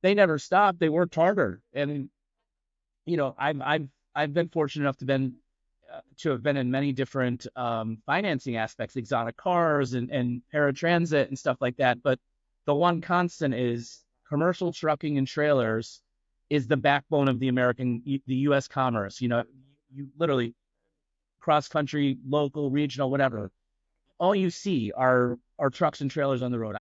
they never stopped. They worked harder. And, I've been fortunate enough to have been in many different financing aspects, exotic cars and paratransit and stuff like that. But the one constant is commercial trucking and trailers is the backbone of the U.S. commerce. You literally cross country, local, regional, whatever. All you see are trucks and trailers on the road.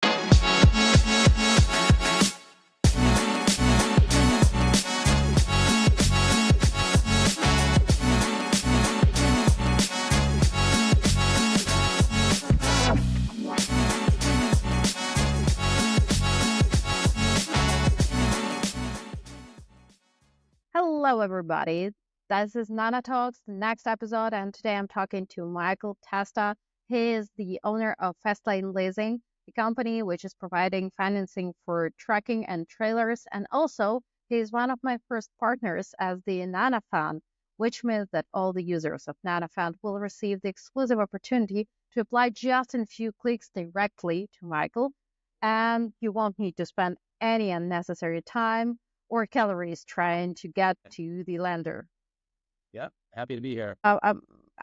Hello, everybody. This is NanaTalks, the next episode, and today I'm talking to Michael Testa. He is the owner of Fast Lane Leasing, the company which is providing financing for trucking and trailers, and also he is one of my first partners as the Nana Fund, which means that all the users of Nana Fund will receive the exclusive opportunity to apply just in a few clicks directly to Michael, and you won't need to spend any unnecessary time or calories trying to get to the lender. Yeah, happy to be here.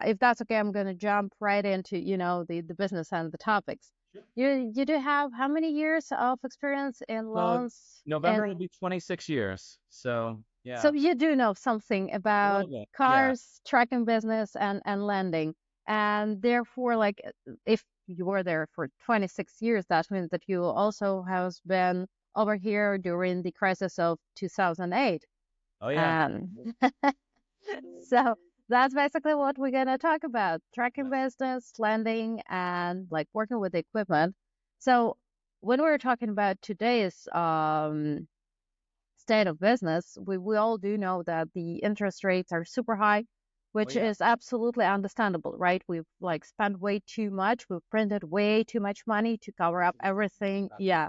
If that's okay, I'm going to jump right into, the business and the topics. You do have how many years of experience in Well, loans? November will be 26 years. So, So yeah, you do know something a about little bit. Yeah. cars, trucking business, and lending. And therefore, like, if you were there for 26 years, that means that you also has been over here during the crisis of 2008. Oh, yeah. And so that's basically what we're going to talk about: trucking Yes. business, lending, and like working with the equipment. So when we're talking about today's state of business, we all do know that the interest rates are super high, Oh, which yeah. is absolutely understandable, right? We've like spent way too much. We've printed way too much money to cover up everything. Yeah.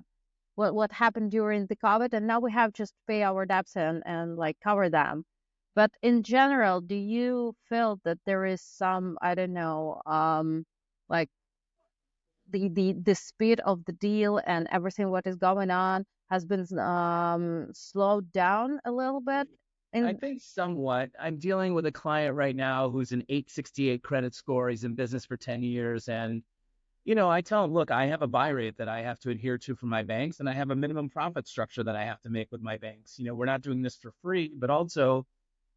What happened during the COVID, and now we have just pay our debts and like cover them. But in general, do you feel that there is some, I don't know, like the speed of the deal and everything what is going on has been slowed down a little bit? I And think somewhat. I'm dealing with a client right now who's an 868 credit score. He's in business for 10 years. And, I tell him, look, I have a buy rate that I have to adhere to from my banks, and I have a minimum profit structure that I have to make with my banks. We're not doing this for free, but also,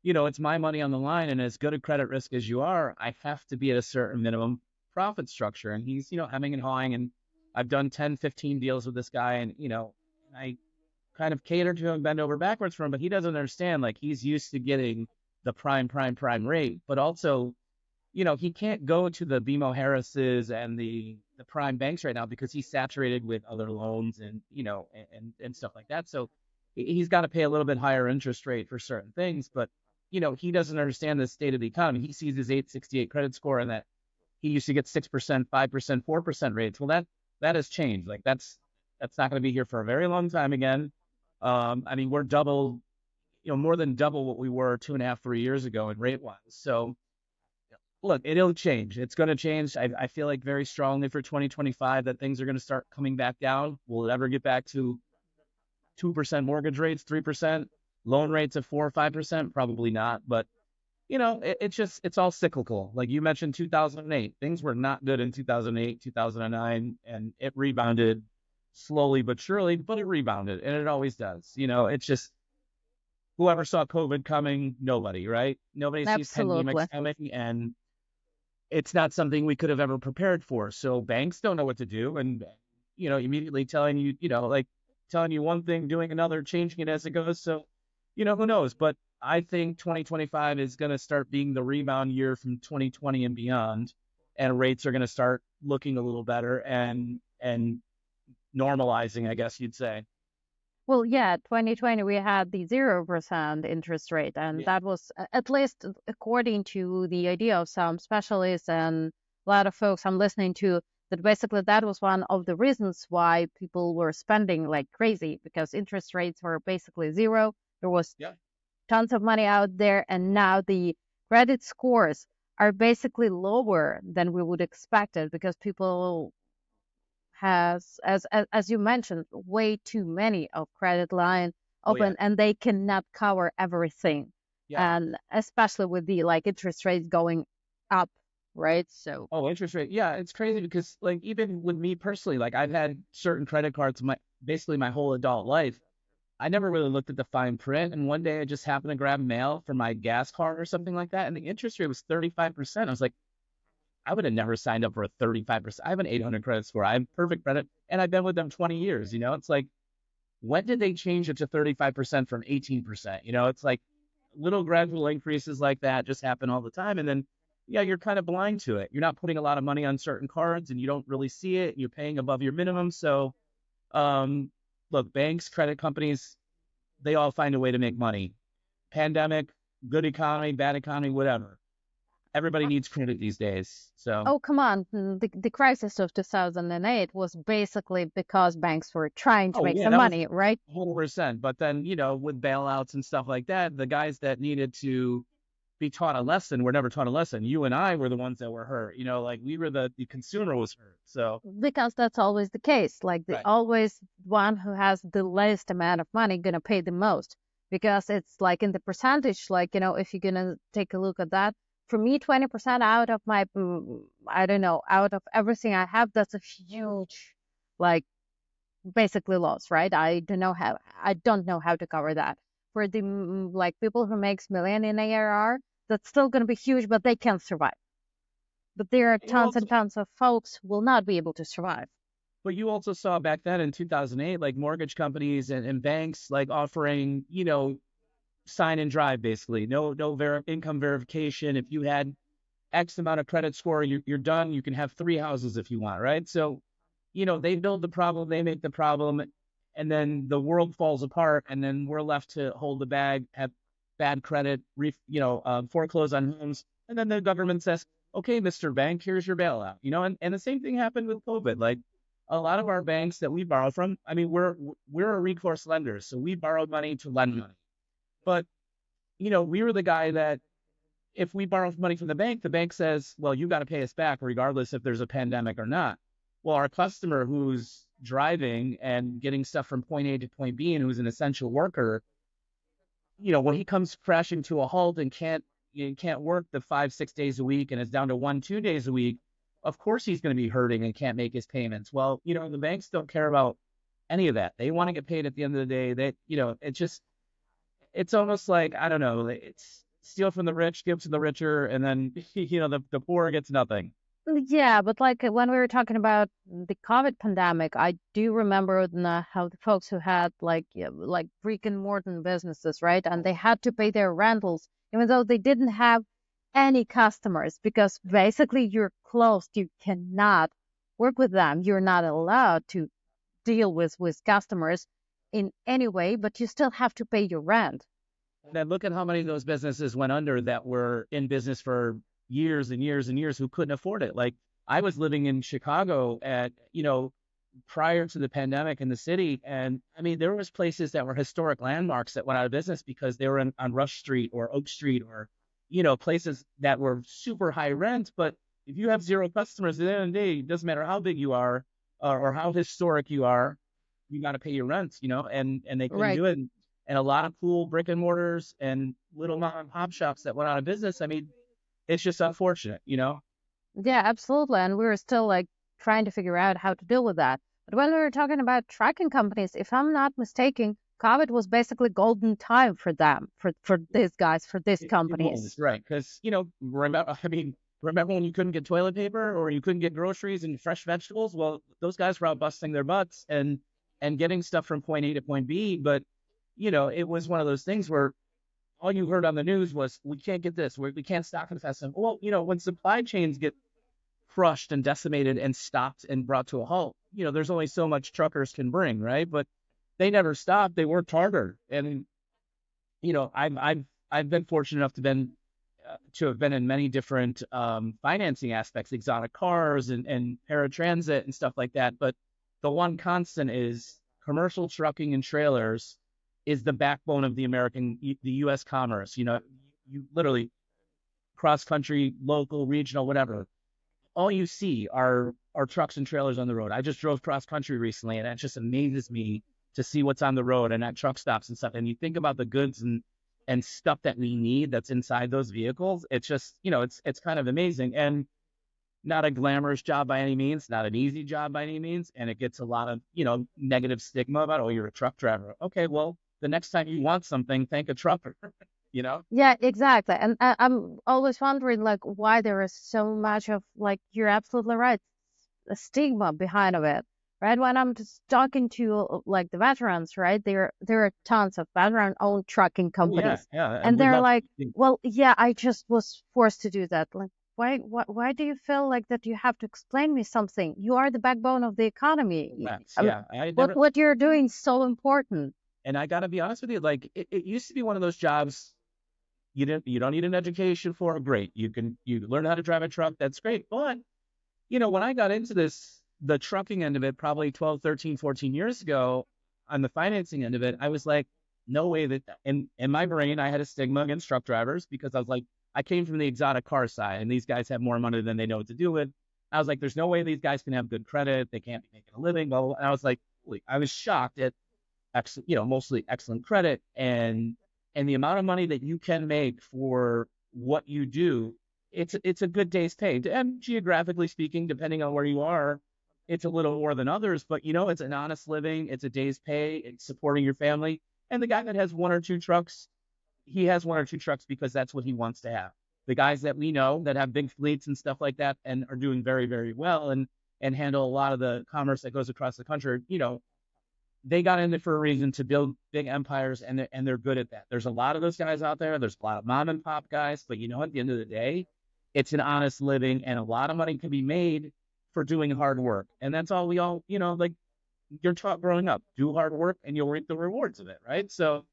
it's my money on the line. And as good a credit risk as you are, I have to be at a certain minimum profit structure. And he's, hemming and hawing. And I've done 10, 15 deals with this guy. And, I kind of cater to him, bend over backwards for him, but he doesn't understand. Like, he's used to getting the prime rate, but also, he can't go to the BMO Harris's and the prime banks right now because he's saturated with other loans and, and stuff like that. So he's got to pay a little bit higher interest rate for certain things, but, he doesn't understand the state of the economy. He sees his 868 credit score and that he used to get 6%, 5%, 4% rates. Well, that has changed. Like, that's not going to be here for a very long time again. I mean, we're double, more than double what we were 2.5, 3 years ago in rate wise. So look, it'll change. It's going to change. I feel like very strongly for 2025 that things are going to start coming back down. Will it ever get back to 2% mortgage rates, 3%, loan rates of 4 or 5%? Probably not. But it's all cyclical. Like you mentioned, 2008, things were not good in 2008, 2009, and it rebounded slowly but surely, but it rebounded, and it always does. It's just whoever saw COVID coming, nobody, right? Nobody sees absolutely. pandemics coming, and it's not something we could have ever prepared for. So banks don't know what to do, and immediately telling you, like telling you one thing, doing another, changing it as it goes. So, who knows? But I think 2025 is going to start being the rebound year from 2020 and beyond, and rates are going to start looking a little better and normalizing, I guess you'd say. Well, yeah, 2020 we had the 0% interest rate, and Yeah. that was at least according to the idea of some specialists and a lot of folks I'm listening to, that basically that was one of the reasons why people were spending like crazy, because interest rates were basically zero. There was Yeah. tons of money out there, and now the credit scores are basically lower than we would expect it, because people has, as you mentioned, way too many of credit line, Oh yeah, open and they cannot cover everything. yeah. And especially with the like interest rates going up, right? So, Oh, interest rate. Yeah, it's crazy because like even with me personally, like I've had certain credit cards my basically my whole adult life. I never really looked at the fine print, and one day I just happened to grab mail for my gas card or something like that, and the interest rate was 35%. I was like, I would have never signed up for a 35%. I have an 800 credit score. I have perfect credit, and I've been with them 20 years. It's like, when did they change it to 35% from 18%? It's like little gradual increases like that just happen all the time. And then, yeah, you're kind of blind to it. You're not putting a lot of money on certain cards and you don't really see it. You're paying above your minimum. So, um, look, banks, credit companies, they all find a way to make money. Pandemic, good economy, bad economy, whatever. Everybody needs credit these days. So, oh, come on. The crisis of 2008 was basically because banks were trying to oh, make yeah, some that was money, right? 100%. But then, with bailouts and stuff like that, the guys that needed to be taught a lesson were never taught a lesson. You and I were the ones that were hurt. Like we were the consumer was hurt. So, Because that's always the case. Like the right. always one who has the least amount of money gonna pay the most. Because it's like in the percentage, like, if you're gonna take a look at that, for me, 20% out of my, I don't know, out of everything I have, that's a huge, like, basically loss, right? I don't know how to cover that. For the like people who makes million in ARR, that's still gonna be huge, but they can survive. But there are You tons also, and tons of folks who will not be able to survive. but you also saw back then in 2008, like mortgage companies and banks like offering, sign and drive basically. No income verification. If you had X amount of credit score, you're done. You can have three houses if you want, right? So, they build the problem, they make the problem, and then the world falls apart, and then we're left to hold the bag, have bad credit, foreclose on homes, and then the government says, "Okay, Mr. Bank, here's your bailout." And the same thing happened with COVID. Like a lot of our banks that we borrow from, I mean, we're a recourse lender, so we borrowed money to lend money, but we were the guy that if we borrow money from the bank says, well, you got to pay us back regardless if there's a pandemic or not. Well, our customer who's driving and getting stuff from point A to point B and who's an essential worker, when he comes crashing to a halt and can't work the 5, 6 days a week and is down to 1, 2 days a week, of course he's going to be hurting and can't make his payments. Well, the banks don't care about any of that. They want to get paid at the end of the day. It's almost like, I don't know, it's steal from the rich, give to the richer, and then, the poor gets nothing. Yeah, but like when we were talking about the COVID pandemic, I do remember how the folks who had like like brick and mortar businesses, right? And they had to pay their rentals even though they didn't have any customers because basically you're closed. You cannot work with them. You're not allowed to deal with customers in any way, but you still have to pay your rent. And then look at how many of those businesses went under that were in business for years and years and years who couldn't afford it. Like I was living in Chicago prior to the pandemic in the city. And I mean, there was places that were historic landmarks that went out of business because they were on Rush Street or Oak Street or, places that were super high rent. But if you have zero customers at the end of the day, it doesn't matter how big you are or how historic you are, you got to pay your rent, and they couldn't Right. do it. And a lot of cool brick and mortars and little mom and pop shops that went out of business. I mean, it's just unfortunate. Yeah, absolutely. And we were still like trying to figure out how to deal with that. But when we were talking about trucking companies, if I'm not mistaken, COVID was basically golden time for them, for these guys, for these It companies. was right because remember when you couldn't get toilet paper or you couldn't get groceries and fresh vegetables? Well, those guys were out busting their butts and getting stuff from point A to point B. But it was one of those things where all you heard on the news was we can't get this, we can't stock and fest. Well, when supply chains get crushed and decimated and stopped and brought to a halt, there's only so much truckers can bring, right? But they never stopped. They worked harder, and I've been fortunate enough to have been in many different financing aspects, exotic cars and paratransit and stuff like that. But the one constant is commercial trucking and trailers is the backbone of the U.S. commerce. You literally cross country, local, regional, whatever. All you see are trucks and trailers on the road. I just drove cross country recently, and it just amazes me to see what's on the road and at truck stops and stuff. And you think about the goods and stuff that we need that's inside those vehicles. It's just, it's kind of amazing. And not a glamorous job by any means, not an easy job by any means. And it gets a lot of, negative stigma about, oh, you're a truck driver. Okay, well, the next time you want something, thank a trucker, you know? Yeah, exactly. And I'm always wondering like why there is so much of like you're absolutely right, a stigma behind of it. Right? When I'm just talking to like the veterans, right? There are tons of veteran-owned trucking Oh, yeah, companies. yeah. And And we they're love, like, well, yeah, I just was forced to do that. Like, why do you feel like that you have to explain me something? You are the backbone of the economy. Max, I mean, yeah. I what never, what you're doing is so important. and I got to be honest with you, like it used to be one of those jobs you don't need an education for. Great. You learn how to drive a truck. That's great. But when I got into this, the trucking end of it, probably 12, 13, 14 years ago, on the financing end of it, I was like, no way that, in my brain, I had a stigma against truck drivers because I was like, I came from the exotic car side and these guys have more money than they know what to do with. I was like, there's no way these guys can have good credit. They can't be making a living, blah, blah, blah. And I was like, I was shocked at, mostly excellent credit and the amount of money that you can make for what you do. It's a good day's pay. And geographically speaking, depending on where you are, it's a little more than others, but it's an honest living. It's a day's pay. It's supporting your family. And the guy that has one or two trucks, he has one or two trucks because that's what he wants to have. The guys that we know that have big fleets and stuff like that and are doing very, very well and handle a lot of the commerce that goes across the country, they got in it for a reason to build big empires, and they're good at that. There's a lot of those guys out there. There's a lot of mom and pop guys, but at the end of the day, it's an honest living, and a lot of money can be made for doing hard work. And that's all we all, like you're taught growing up, do hard work and you'll reap the rewards of it, right? So,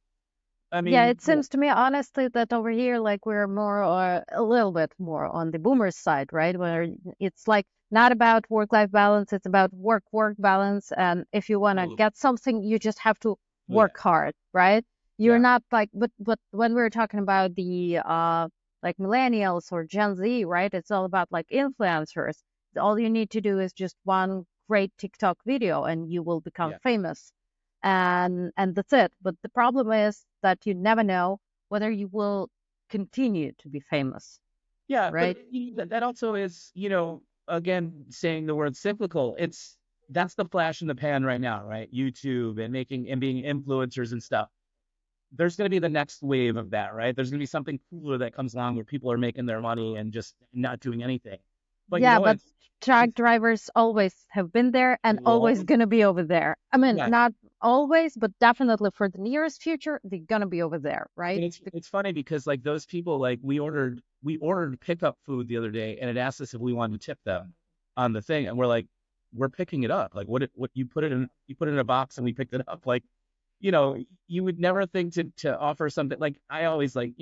I Yeah, mean, it seems to me honestly that over here, like we're more or a little bit more on the boomer side, right? Where it's like not about work-life balance, it's about work-work balance. And if you want to oh get something, you just have to yeah, work hard, right? You're yeah, not like, but when we're talking about the like millennials or Gen Z, right? It's all about like influencers. All you need to do is just one great TikTok video and you will become yeah. famous and that's it. But the problem is that you never know whether you will continue to be famous, Yeah, but right? that also is, again, saying the word cyclical. That's the flash in the pan right now, right? YouTube and making and being influencers and stuff. There's going to be the next wave of that, right? There's going to be something cooler that comes along where people are making their money and just not doing anything. But Yeah, but truck it's drivers always have been there and always long, gonna be over there. I mean, yeah. not always, but definitely for the nearest future, they're gonna be over there, right? And it's funny because like those people, like we ordered pickup food the other day, and it asked us if we wanted to tip them on the thing, and we're like, we're picking it up. Like what you put it in a box and we picked it up. Like, you would never think to offer something. Like I always like,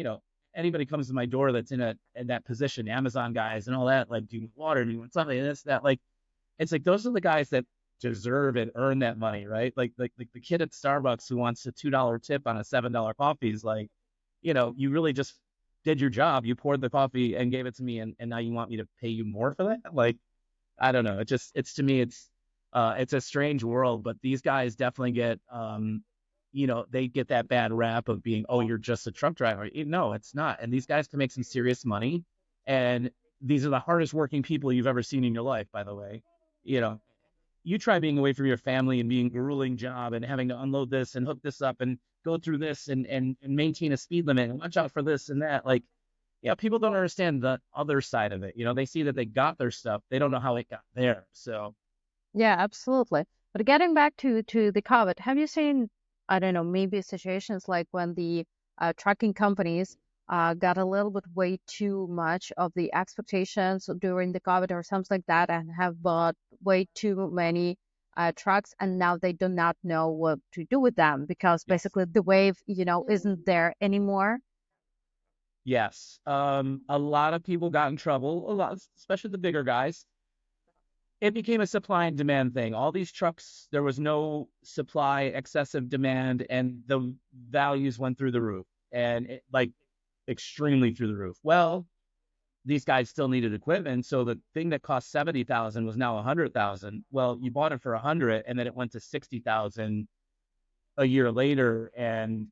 anybody comes to my door that's in that position, Amazon guys and all that, like, do you want water, do you want something, and this, that, like, it's like those are the guys that deserve and earn that money, right? Like the kid at Starbucks who wants a $2 tip on a $7 coffee is like, you really just did your job. You poured the coffee and gave it to me, and now you want me to pay you more for that? Like, I don't know. It's to me, it's a strange world, but these guys definitely get, they get that bad rap of being, oh, you're just a truck driver. No, it's not. And these guys can make some serious money. And these are the hardest working people you've ever seen in your life, by the way. You know, you try being away from your family and being a grueling job and having to unload this and hook this up and go through this and maintain a speed limit and watch out for this and that. Like, yeah, people don't understand the other side of it. They see that they got their stuff. They don't know how it got there. So Yeah, absolutely. But getting back to the COVID, have you seen, I don't know, maybe situations like when the trucking companies got a little bit way too much of the expectations during the COVID or something like that, and have bought way too many trucks, and now they do not know what to do with them because yes, basically the wave, isn't there anymore. yes. A lot of people got in trouble, a lot, especially the bigger guys. It became a supply and demand thing. All these trucks, there was no supply, excessive demand, and the values went through the roof, and like extremely through the roof. Well, these guys still needed equipment, so the thing that cost 70,000 was now 100,000. Well, you bought it for 100, and then it went to 60,000 a year later and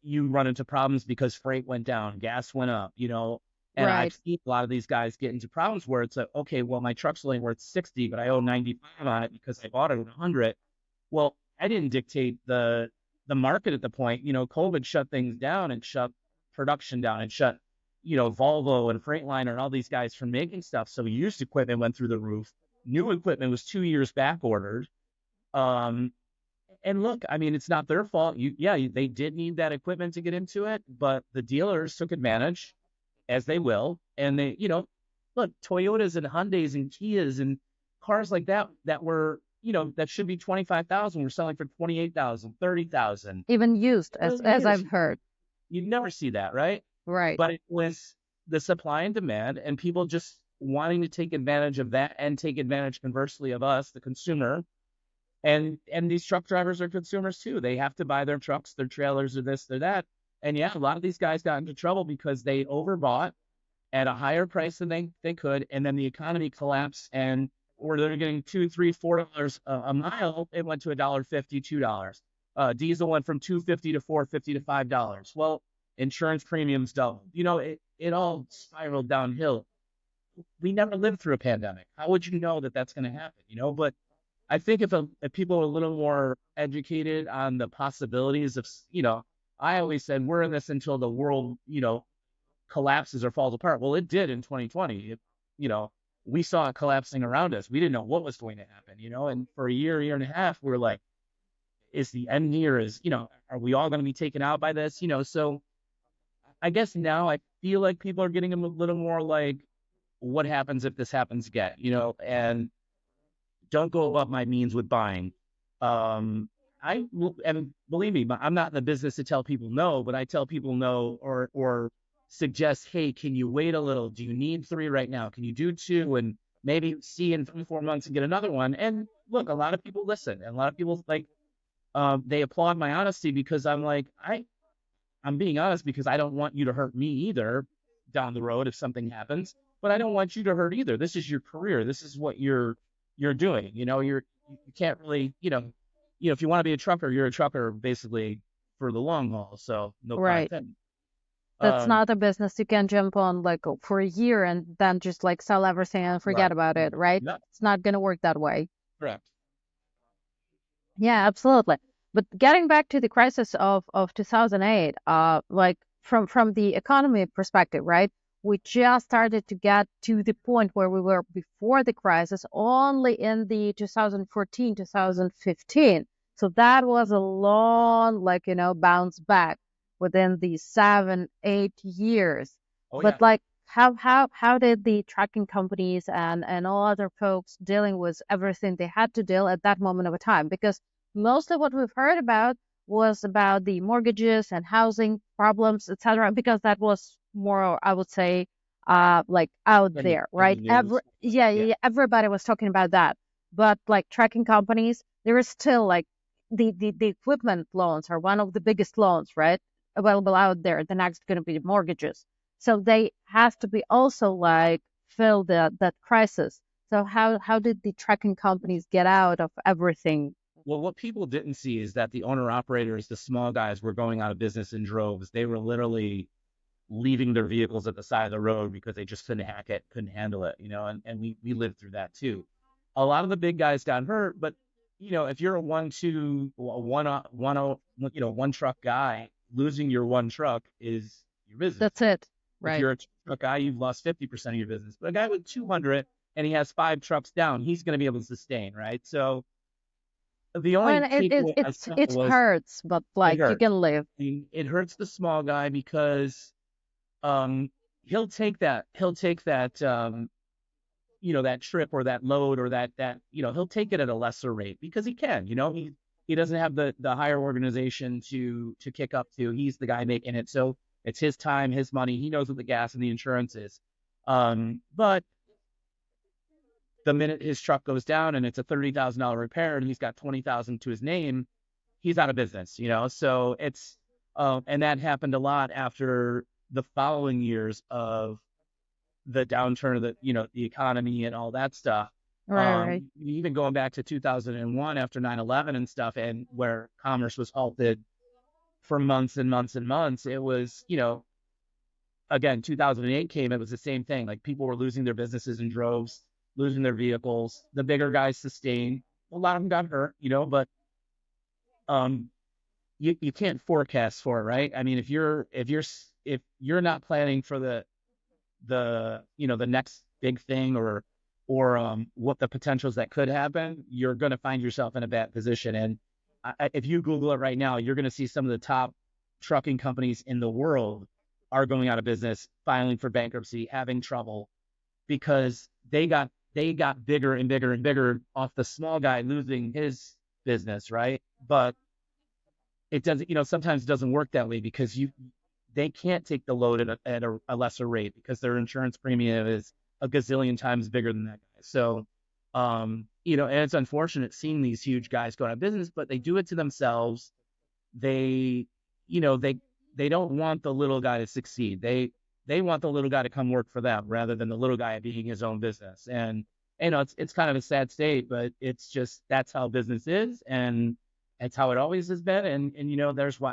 you run into problems because freight went down, gas went up, and I've Right. seen a lot of these guys get into problems where it's like, okay, well, my truck's only worth 60, but I owe 95 on it because I bought it at 100. Well, I didn't dictate the market at the point. COVID shut things down and shut production down and shut, Volvo and Freightliner and all these guys from making stuff. So used equipment went through the roof. New equipment was 2 years back ordered. Um, and look, I mean, it's not their fault. They did need that equipment to get into it, but the dealers took advantage, as they will. And look, Toyotas and Hyundais and Kias and cars like that were, that should be 25,000. We're selling for 28,000, 30,000. Even used, as Early as years, I've heard. you'd never see that, right? Right. But it was the supply and demand and people just wanting to take advantage of that and take advantage conversely of us, the consumer. And these truck drivers are consumers too. They have to buy their trucks, their trailers, or this, or that. And yeah, a lot of these guys got into trouble because they overbought at a higher price than they could, and then the economy collapsed, and or they're getting $2, $3, $4 a mile, it went to $1.50, $2. Diesel went from $2.50 to $4.50 to $5. Well, insurance premiums doubled. It all spiraled downhill. We never lived through a pandemic. How would you know that that's going to happen? But I think if people are a little more educated on the possibilities of, I always said we're in this until the world, collapses or falls apart. Well, it did in 2020. We saw it collapsing around us. We didn't know what was going to happen, and for a year and a half, we're like, is the end here? Are we all going to be taken out by this? So I guess now I feel like people are getting a little more like, what happens if this happens again, and don't go above my means with buying. And believe me, I'm not in the business to tell people no, but I tell people no or suggest, hey, can you wait a little? Do you need 3 right now? Can you do 2 and maybe see in 3, 4 months and get another one? And look, a lot of people listen, and a lot of people they applaud my honesty because I'm like, I'm being honest because I don't want you to hurt me either down the road if something happens, but I don't want you to hurt either. This is your career. This is what you're doing. You can't really, if you want to be a trucker, you're a trucker basically for the long haul. So no pun Right. intended. That's Um, not a business you can jump on like for a year and then just like sell everything and forget right. about it, right? No, It's not gonna work that way. correct. Yeah, absolutely. But getting back to the crisis of 2008, like from the economy perspective, right? We just started to get to the point where we were before the crisis only in the 2014, 2015. So that was a long, like, bounce back within the 7, 8 years. Oh But yeah. like, how did the trucking companies and all other folks dealing with everything they had to deal at that moment of a time? Because mostly what we've heard about was about the mortgages and housing problems, etc., because that was more, I would say, like out In there, the right? news. Yeah. Yeah, everybody was talking about that. But like trucking companies, there is still like the equipment loans are one of the biggest loans, right? Available out there. The next going to be the mortgages. So they have to be also like fill that crisis. So how did the trucking companies get out of everything? Well, what people didn't see is that the owner operators, the small guys, were going out of business in droves. They were literally leaving their vehicles at the side of the road because they just couldn't hack it, couldn't handle it, and we lived through that too. A lot of the big guys got hurt, but if you're a one truck guy, losing your one truck is your business. That's it. If Right. you're a truck guy, you've lost 50% of your business. But a guy with 200 and he has 5 trucks down, he's going to be able to sustain, right? So the I only mean, takeaway I saw it was hurts, but it like you hurt. can live. It hurts the small guy because um, he'll take that that trip or that load or he'll take it at a lesser rate because he can. He doesn't have the higher organization to kick up to. He's the guy making it, so it's his time, his money. He knows what the gas and the insurance is. But the minute his truck goes down and it's a $30,000 repair and he's got 20,000 to his name, he's out of business. So it's and that happened a lot after the following years of the downturn of the economy and all that stuff. Right, right. Even going back to 2001 after 9/11 and stuff, and where commerce was halted for months and months and months, it was, again, 2008 came, it was the same thing. Like people were losing their businesses in droves, losing their vehicles. The bigger guys sustained. A lot of them got hurt, but um, you can't forecast for it, right? I mean, if you're not planning for the next big thing or what the potentials that could happen, you're going to find yourself in a bad position. And if you Google it right now, you're going to see some of the top trucking companies in the world are going out of business, filing for bankruptcy, having trouble because they got bigger and bigger and bigger off the small guy losing his business, right? But it doesn't, sometimes it doesn't work that way because they can't take the load at a lesser rate because their insurance premium is a gazillion times bigger than that guy. So, and it's unfortunate seeing these huge guys go out of business, but they do it to themselves. They, they don't want the little guy to succeed. They want the little guy to come work for them rather than the little guy being his own business. And, it's kind of a sad state, but it's just, that's how business is. And it's how it always has been. And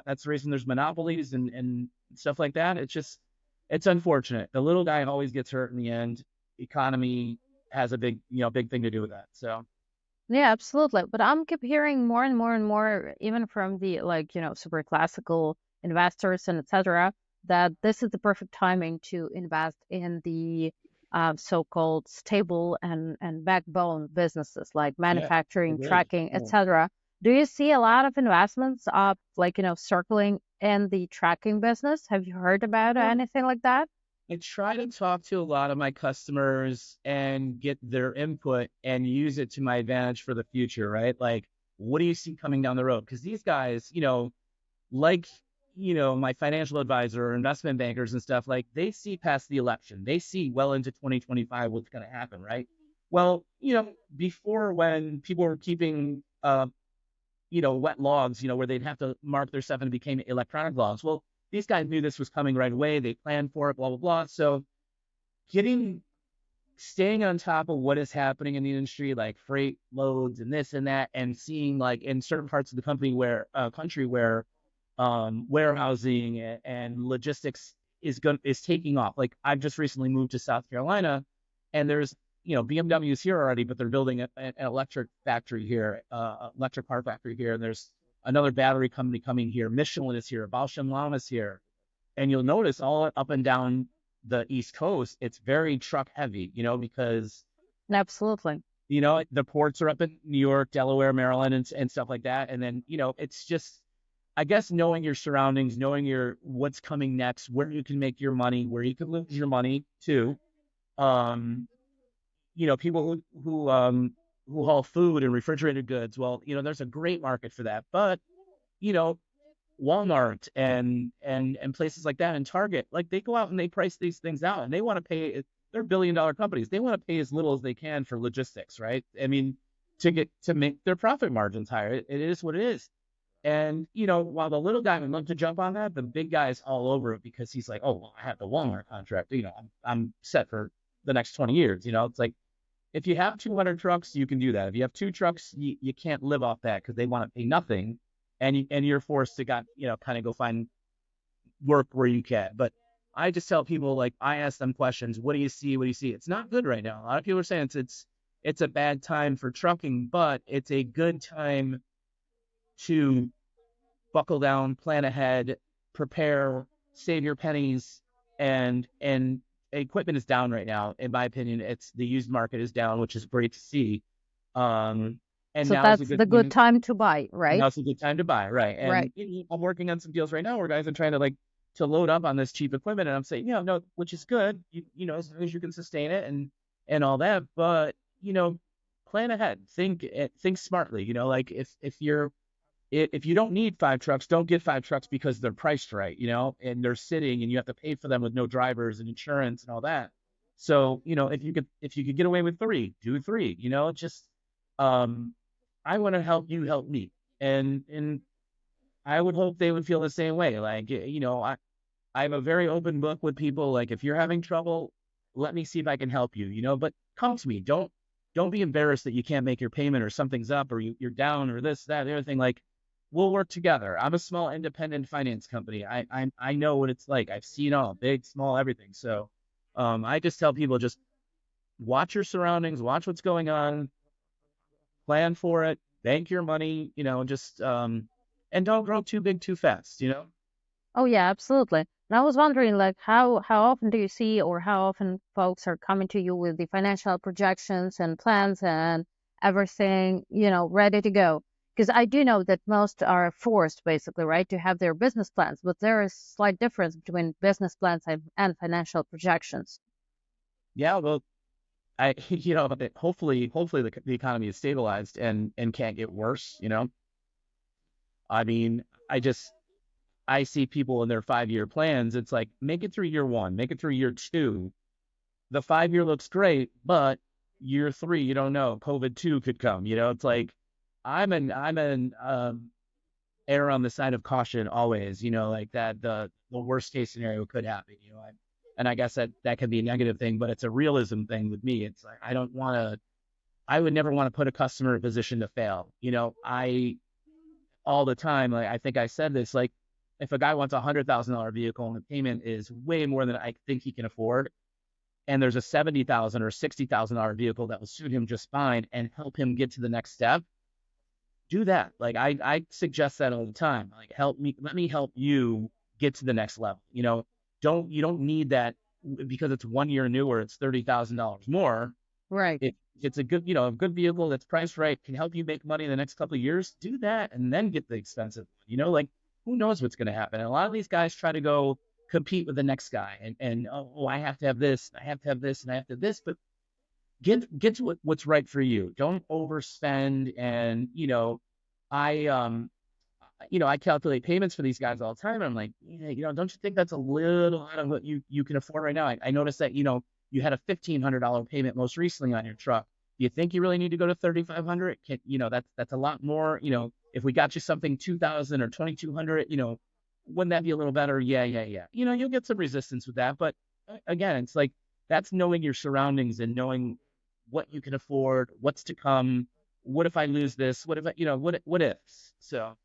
that's the reason there's monopolies and stuff like that. It's unfortunate. The little guy always gets hurt in the end. Economy has a big thing to do with that. So Yeah, absolutely. But I'm keep hearing more and more and more, even from the like, super classical investors and etc., that this is the perfect timing to invest in the so-called stable and backbone businesses like yeah, manufacturing, agreed. trucking, Yeah. etc. Do you see a lot of investments like, circling in the tracking business? Have you heard about Well, anything like that? I try to talk to a lot of my customers and get their input and use it to my advantage for the future, right? Like, what do you see coming down the road? Because these guys, like, my financial advisor or investment bankers and stuff, like they see past the election. They see well into 2025 what's going to happen, right? Well, before when people were keeping, wet logs, where they'd have to mark their stuff and it became electronic logs. Well, these guys knew this was coming right away. They planned for it, blah, blah, blah. So staying on top of what is happening in the industry, like freight loads and this and that, and seeing like in certain parts of the country where warehousing and logistics is taking off. Like I've just recently moved to South Carolina, and there's BMW is here already, but they're building an electric factory here, electric car factory here, and there's another battery company coming here. Michelin is here, Bausch and Lomb is here, and you'll notice all up and down the East Coast, it's very truck heavy, because Absolutely. the ports are up in New York, Delaware, Maryland, and stuff like that, and then it's just I guess knowing your surroundings, knowing what's coming next, where you can make your money, where you can lose your money too. Um, people who haul food and refrigerated goods. Well, there's a great market for that. But, you know, Walmart and places like that and Target, like they go out and they price these things out and they want to pay they're billion-dollar companies. They want to pay as little as they can for logistics, right? I mean, to make their profit margins higher. It is what it is. And, while the little guy would love to jump on that, the big guy is all over it because he's like, oh, well, I have the Walmart contract. I'm set for the next 20 years. It's like if you have 200 trucks, you can do that. If you have two trucks, you can't live off that because they want to pay nothing. And you're forced to kind of go find work where you can. But I just tell people, like, I ask them questions. What do you see? What do you see? It's not good right now. A lot of people are saying it's a bad time for trucking, but it's a good time to buckle down, plan ahead, prepare, save your pennies, and equipment is down right now. In my opinion, it's the used market is down, which is great to see. And So now is a that's the good good time. time to buy, right? Now's a good time to buy, right? And Right. I'm working on some deals right now where guys are trying to load up on this cheap equipment, and I'm saying, no, which is good, as long as you can sustain it and all that, but plan ahead, think smartly, like if you don't need 5 trucks, don't get 5 trucks because they're priced right, and they're sitting and you have to pay for them with no drivers and insurance and all that. So, if you could get away with 3, do 3, just, I want to help you help me. And I would hope they would feel the same way. Like, I'm a very open book with people. Like, if you're having trouble, let me see if I can help you, but come to me. Don't don't be embarrassed that you can't make your payment or something's up or you're down or this, that, the other thing. Like, we'll work together. I'm a small independent finance company. I know what it's like. I've seen all, big, small, everything. So I just tell people, just watch your surroundings, watch what's going on, plan for it, bank your money, just and don't grow too big too fast. Oh yeah, absolutely. And I was wondering, like, how often do you see, or how often folks are coming to you with the financial projections and plans and everything, ready to go? Because I do know that most are forced, basically, right, to have their business plans, but there is slight difference between business plans and financial projections. Yeah, well, but hopefully the economy is stabilized and can't get worse. I mean, I see people in their 5-year plans. It's like, make it through year one, make it through year two. The 5-year looks great, but year three, you don't know. COVID-2 could come. It's like, I'm an err on the side of caution always. Like that the worst case scenario could happen. And I guess that can be a negative thing, but it's a realism thing with me. It's like, I would never want to put a customer in a position to fail. I all the time, like, I think I said this, like, if a guy wants $100,000 vehicle and the payment is way more than I think he can afford, and there's a $70,000 or $60,000 vehicle that will suit him just fine and help him get to the next step, do that. Like, I suggest that all the time. Like, let me help you get to the next level. You don't need that because it's 1 year newer, it's $30,000 more. Right. If it's a good vehicle that's priced right, can help you make money in the next couple of years, do that and then get the expensive one. Like, who knows what's going to happen? And a lot of these guys try to go compete with the next guy and I have to have this, I have to have this, and I have to have this, but get to what's right for you. Don't overspend. And I calculate payments for these guys all the time. And I'm like, yeah, don't you think that's a little out of what you can afford right now? I noticed that, you had a $1,500 payment most recently on your truck. Do you think you really need to go to 3,500? That's a lot more. If we got you something 2,000 or 2,200, wouldn't that be a little better? Yeah, yeah, yeah. You'll get some resistance with that, but again, it's like, that's knowing your surroundings and knowing what you can afford, what's to come. What if I lose this? What if what ifs? So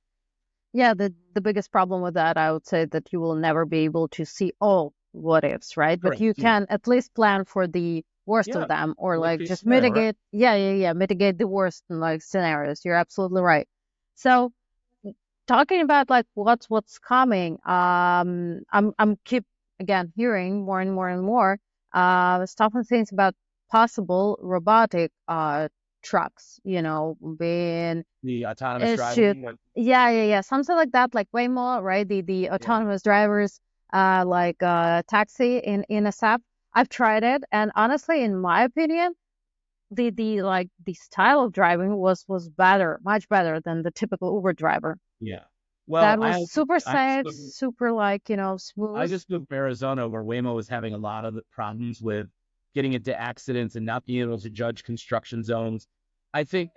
Yeah, the biggest problem with that, I would say, that you will never be able to see all what ifs, right? But correct. you Yeah. can at least plan for the worst Yeah. of them, or Worst like case just scenario, right? mitigate. Yeah, yeah, yeah, mitigate the worst like scenarios. You're absolutely right. So talking about like what's coming, I'm keep again hearing more and more and more stuff and things about possible robotic trucks, being The autonomous issue. driving. Yeah, yeah, yeah. Something like that, like Waymo, right? The Yeah. autonomous drivers, like taxi in a app. I've tried it, and honestly, in my opinion, the style of driving was better, much better than the typical Uber driver. Yeah. Well, That was super I just safe, moved, super like, I smooth. just moved from Arizona, where Waymo was having a lot of the problems with getting into accidents and not being able to judge construction zones. I think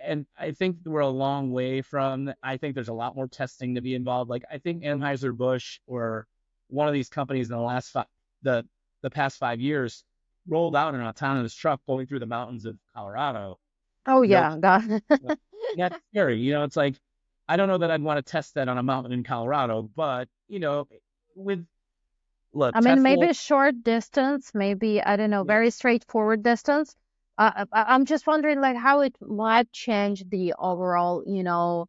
we're a long way from. I think there's a lot more testing to be involved. Like, I think Anheuser-Busch or one of these companies in the past 5 years rolled out an autonomous truck going through the mountains of Colorado. Oh No, yeah, God. that's scary. It's like, I don't know that I'd want to test that on a mountain in Colorado, but with look, I mean, Tesla. maybe a short distance, maybe, I don't know, Yeah. very straightforward distance. I'm just wondering, like, how it might change the overall, Well,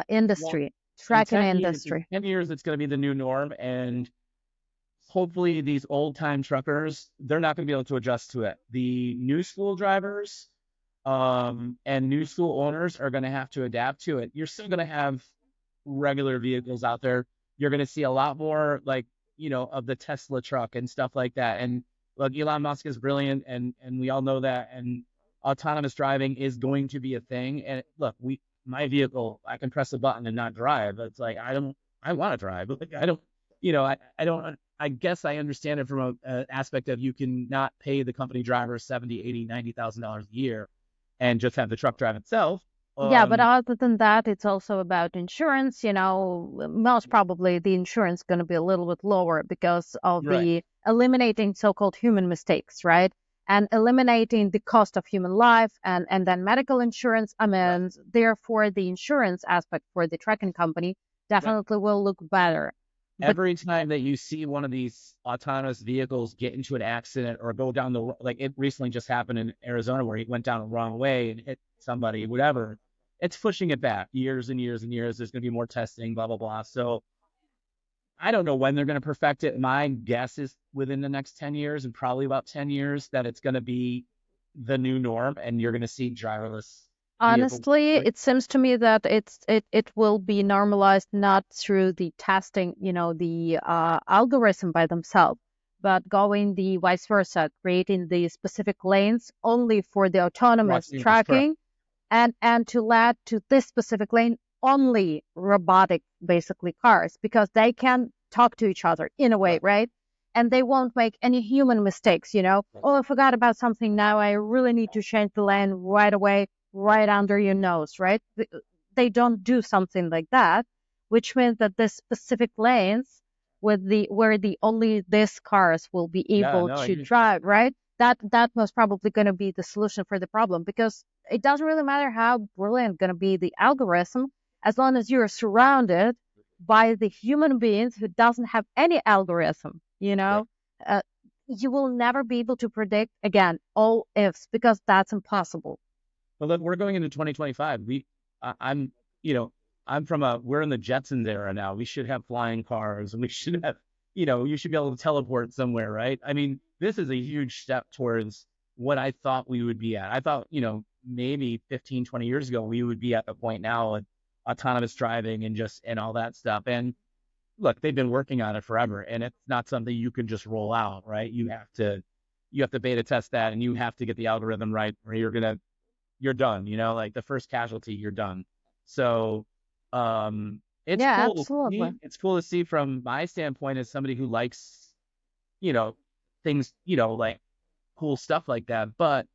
industry, in tracking 10 years, in industry. 10 years, it's going to be the new norm. And hopefully these old time truckers, they're not going to be able to adjust to it. The new school drivers, and new school owners are going to have to adapt to it. You're still going to have regular vehicles out there. You're going to see a lot more, like, of the Tesla truck and stuff like that. And look, Elon Musk is brilliant, and we all know that. And autonomous driving is going to be a thing. And look, my vehicle, I can press a button and not drive. It's like, I want to drive, but like, I don't, I don't. I guess I understand it from a aspect of, you can not pay the company driver 70, 80, $90,000 a year and just have the truck drive itself. Yeah, but other than that, it's also about insurance. Most probably the insurance going to be a little bit lower because of Right. the eliminating so-called human mistakes, right? and eliminating the cost of human life and then medical insurance. I mean, therefore, the insurance aspect for the trucking company definitely will look better. But Every time that you see one of these autonomous vehicles get into an accident or go down like it recently just happened in Arizona where he went down the wrong way and hit somebody, whatever, it's pushing it back years and years and years. There's going to be more testing, blah, blah, blah. So I don't know when they're going to perfect it. My guess is within the next 10 years and probably about 10 years that it's going to be the new norm and you're going to see driverless vehicles. honestly, it seems to me that it will be normalized not through the testing, the algorithm by themselves, but going the vice versa, creating the specific lanes only for the autonomous Correct. tracking, and to let to this specific lane only robotic basically cars because they can talk to each other in a way, right? And they won't make any human mistakes, Oh, I forgot about something now. I really need to change the lane right away, right under your nose, right? They don't do something like that, which means that the specific lanes with the where the only these cars will be Yeah, able no, I to agree. drive, right? That was probably going to be the solution for the problem because it doesn't really matter how brilliant going to be the algorithm as long as you're surrounded by the human beings who doesn't have any algorithm, Right. uh, you will never be able to predict again all ifs because that's impossible. Well, look, we're going into 2025. I'm, you know, we're in the Jetsons era now. We should have flying cars and we should have, you should be able to teleport somewhere, right? I mean, this is a huge step towards what I thought we would be at. I thought, maybe 15, 20 years ago, we would be at the point now of autonomous driving and all that stuff. And look, they've been working on it forever and it's not something you can just roll out, right? You have to beta test that and you have to get the algorithm right or you're done, like the first casualty, you're done. So it's Yeah, cool to absolutely. see. It's cool to see from my standpoint as somebody who likes, you know, things, like cool stuff like that. But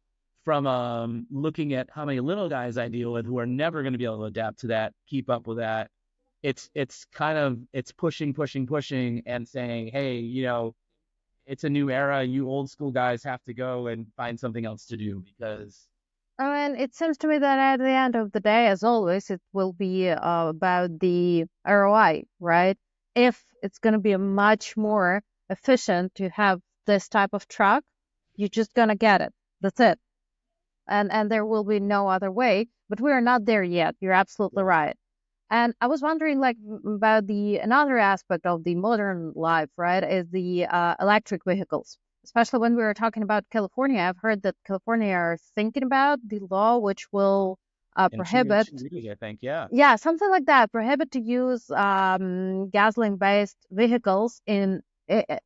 from looking at how many little guys I deal with who are never going to be able to adapt to that, keep up with that, it's kind of it's pushing, pushing, pushing and saying, hey, it's a new era. You old school guys have to go and find something else to do because I mean, it seems to me that at the end of the day, as always, it will be about the ROI, right? If it's going to be much more efficient to have this type of truck, you're just going to get it. That's it. And there will be no other way. But we are not there yet. You're absolutely right. And I was wondering, like, about the another aspect of the modern life, right? Is the electric vehicles, especially when we were talking about California. I've heard that California are thinking about the law which will in prohibit, two years, I think, yeah. yeah, something like that, prohibit to use gasoline-based vehicles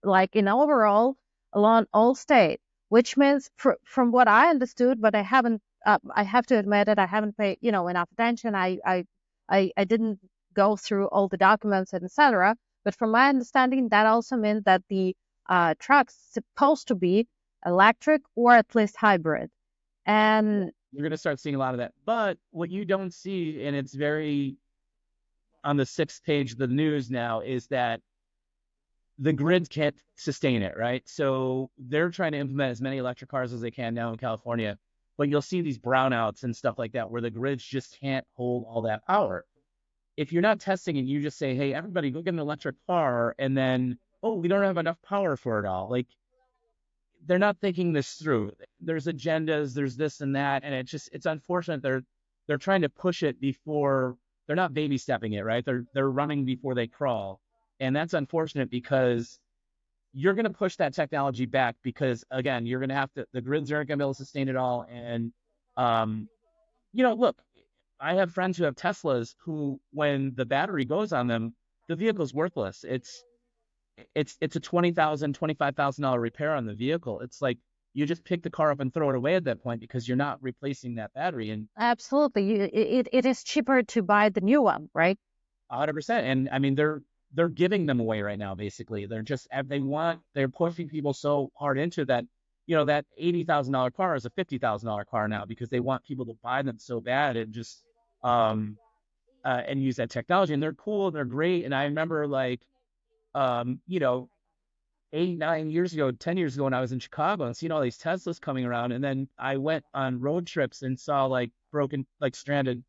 like in overall along all state, which means from what I understood, but I haven't. I have to admit it. I haven't paid, enough attention. I didn't go through all the documents and etc. But from my understanding, that also meant that the truck's supposed to be electric or at least hybrid. And You're going to start seeing a lot of that. But what you don't see, and it's very on the sixth page of the news now, is that the grid can't sustain it, right? So they're trying to implement as many electric cars as they can now in California. But you'll see these brownouts and stuff like that where the grids just can't hold all that power. If you're not testing and you just say, hey, everybody go get an electric car, and then, oh, we don't have enough power for it all. Like, they're not thinking this through. There's agendas, there's this and that, and it's unfortunate they're trying to push it before they're not baby stepping it, right? They're running before they crawl. And that's unfortunate because you're going to push that technology back because again, you're going to have to the grids aren't going to be able to sustain it all and um look, I have friends who have Teslas who when the battery goes on them, the vehicle's worthless. It's a $25,000 repair on the vehicle. It's like you just pick the car up and throw it away at that point because you're not replacing that battery. And absolutely, it is cheaper to buy the new one, right? 100%. And I mean, they're giving them away right now. Basically, they're pushing people so hard into that. That $80,000 car is a $50,000 car now because they want people to buy them so bad and just um and use that technology. And they're cool, they're great. And I remember like um you know 8, 9 years ago, 10 years ago when I was in Chicago and seeing all these Teslas coming around. And then I went on road trips and saw like broken, like stranded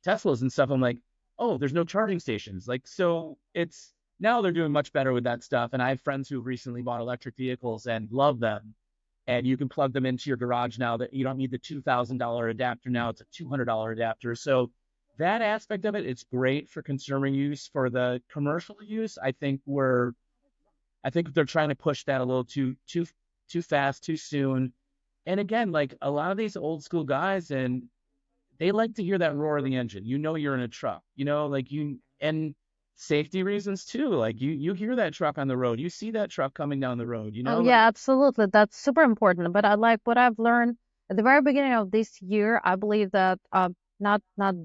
Teslas and stuff. I'm like, oh, there's no charging stations. Like, so it's now they're doing much better with that stuff. And I have friends who recently bought electric vehicles and love them. And you can plug them into your garage now that you don't need the $2,000 adapter. Now it's a $200 adapter. So that aspect of it, it's great for consumer use. For the commercial use, I think they're trying to push that a little too fast, too soon. And again, like a lot of these old school guys, and they like to hear that roar of the engine. You know you're in a truck, like and safety reasons too. Like you hear that truck on the road. You see that truck coming down the road, Oh like yeah, absolutely. That's super important. But I like what I've learned at the very beginning of this year. I believe that not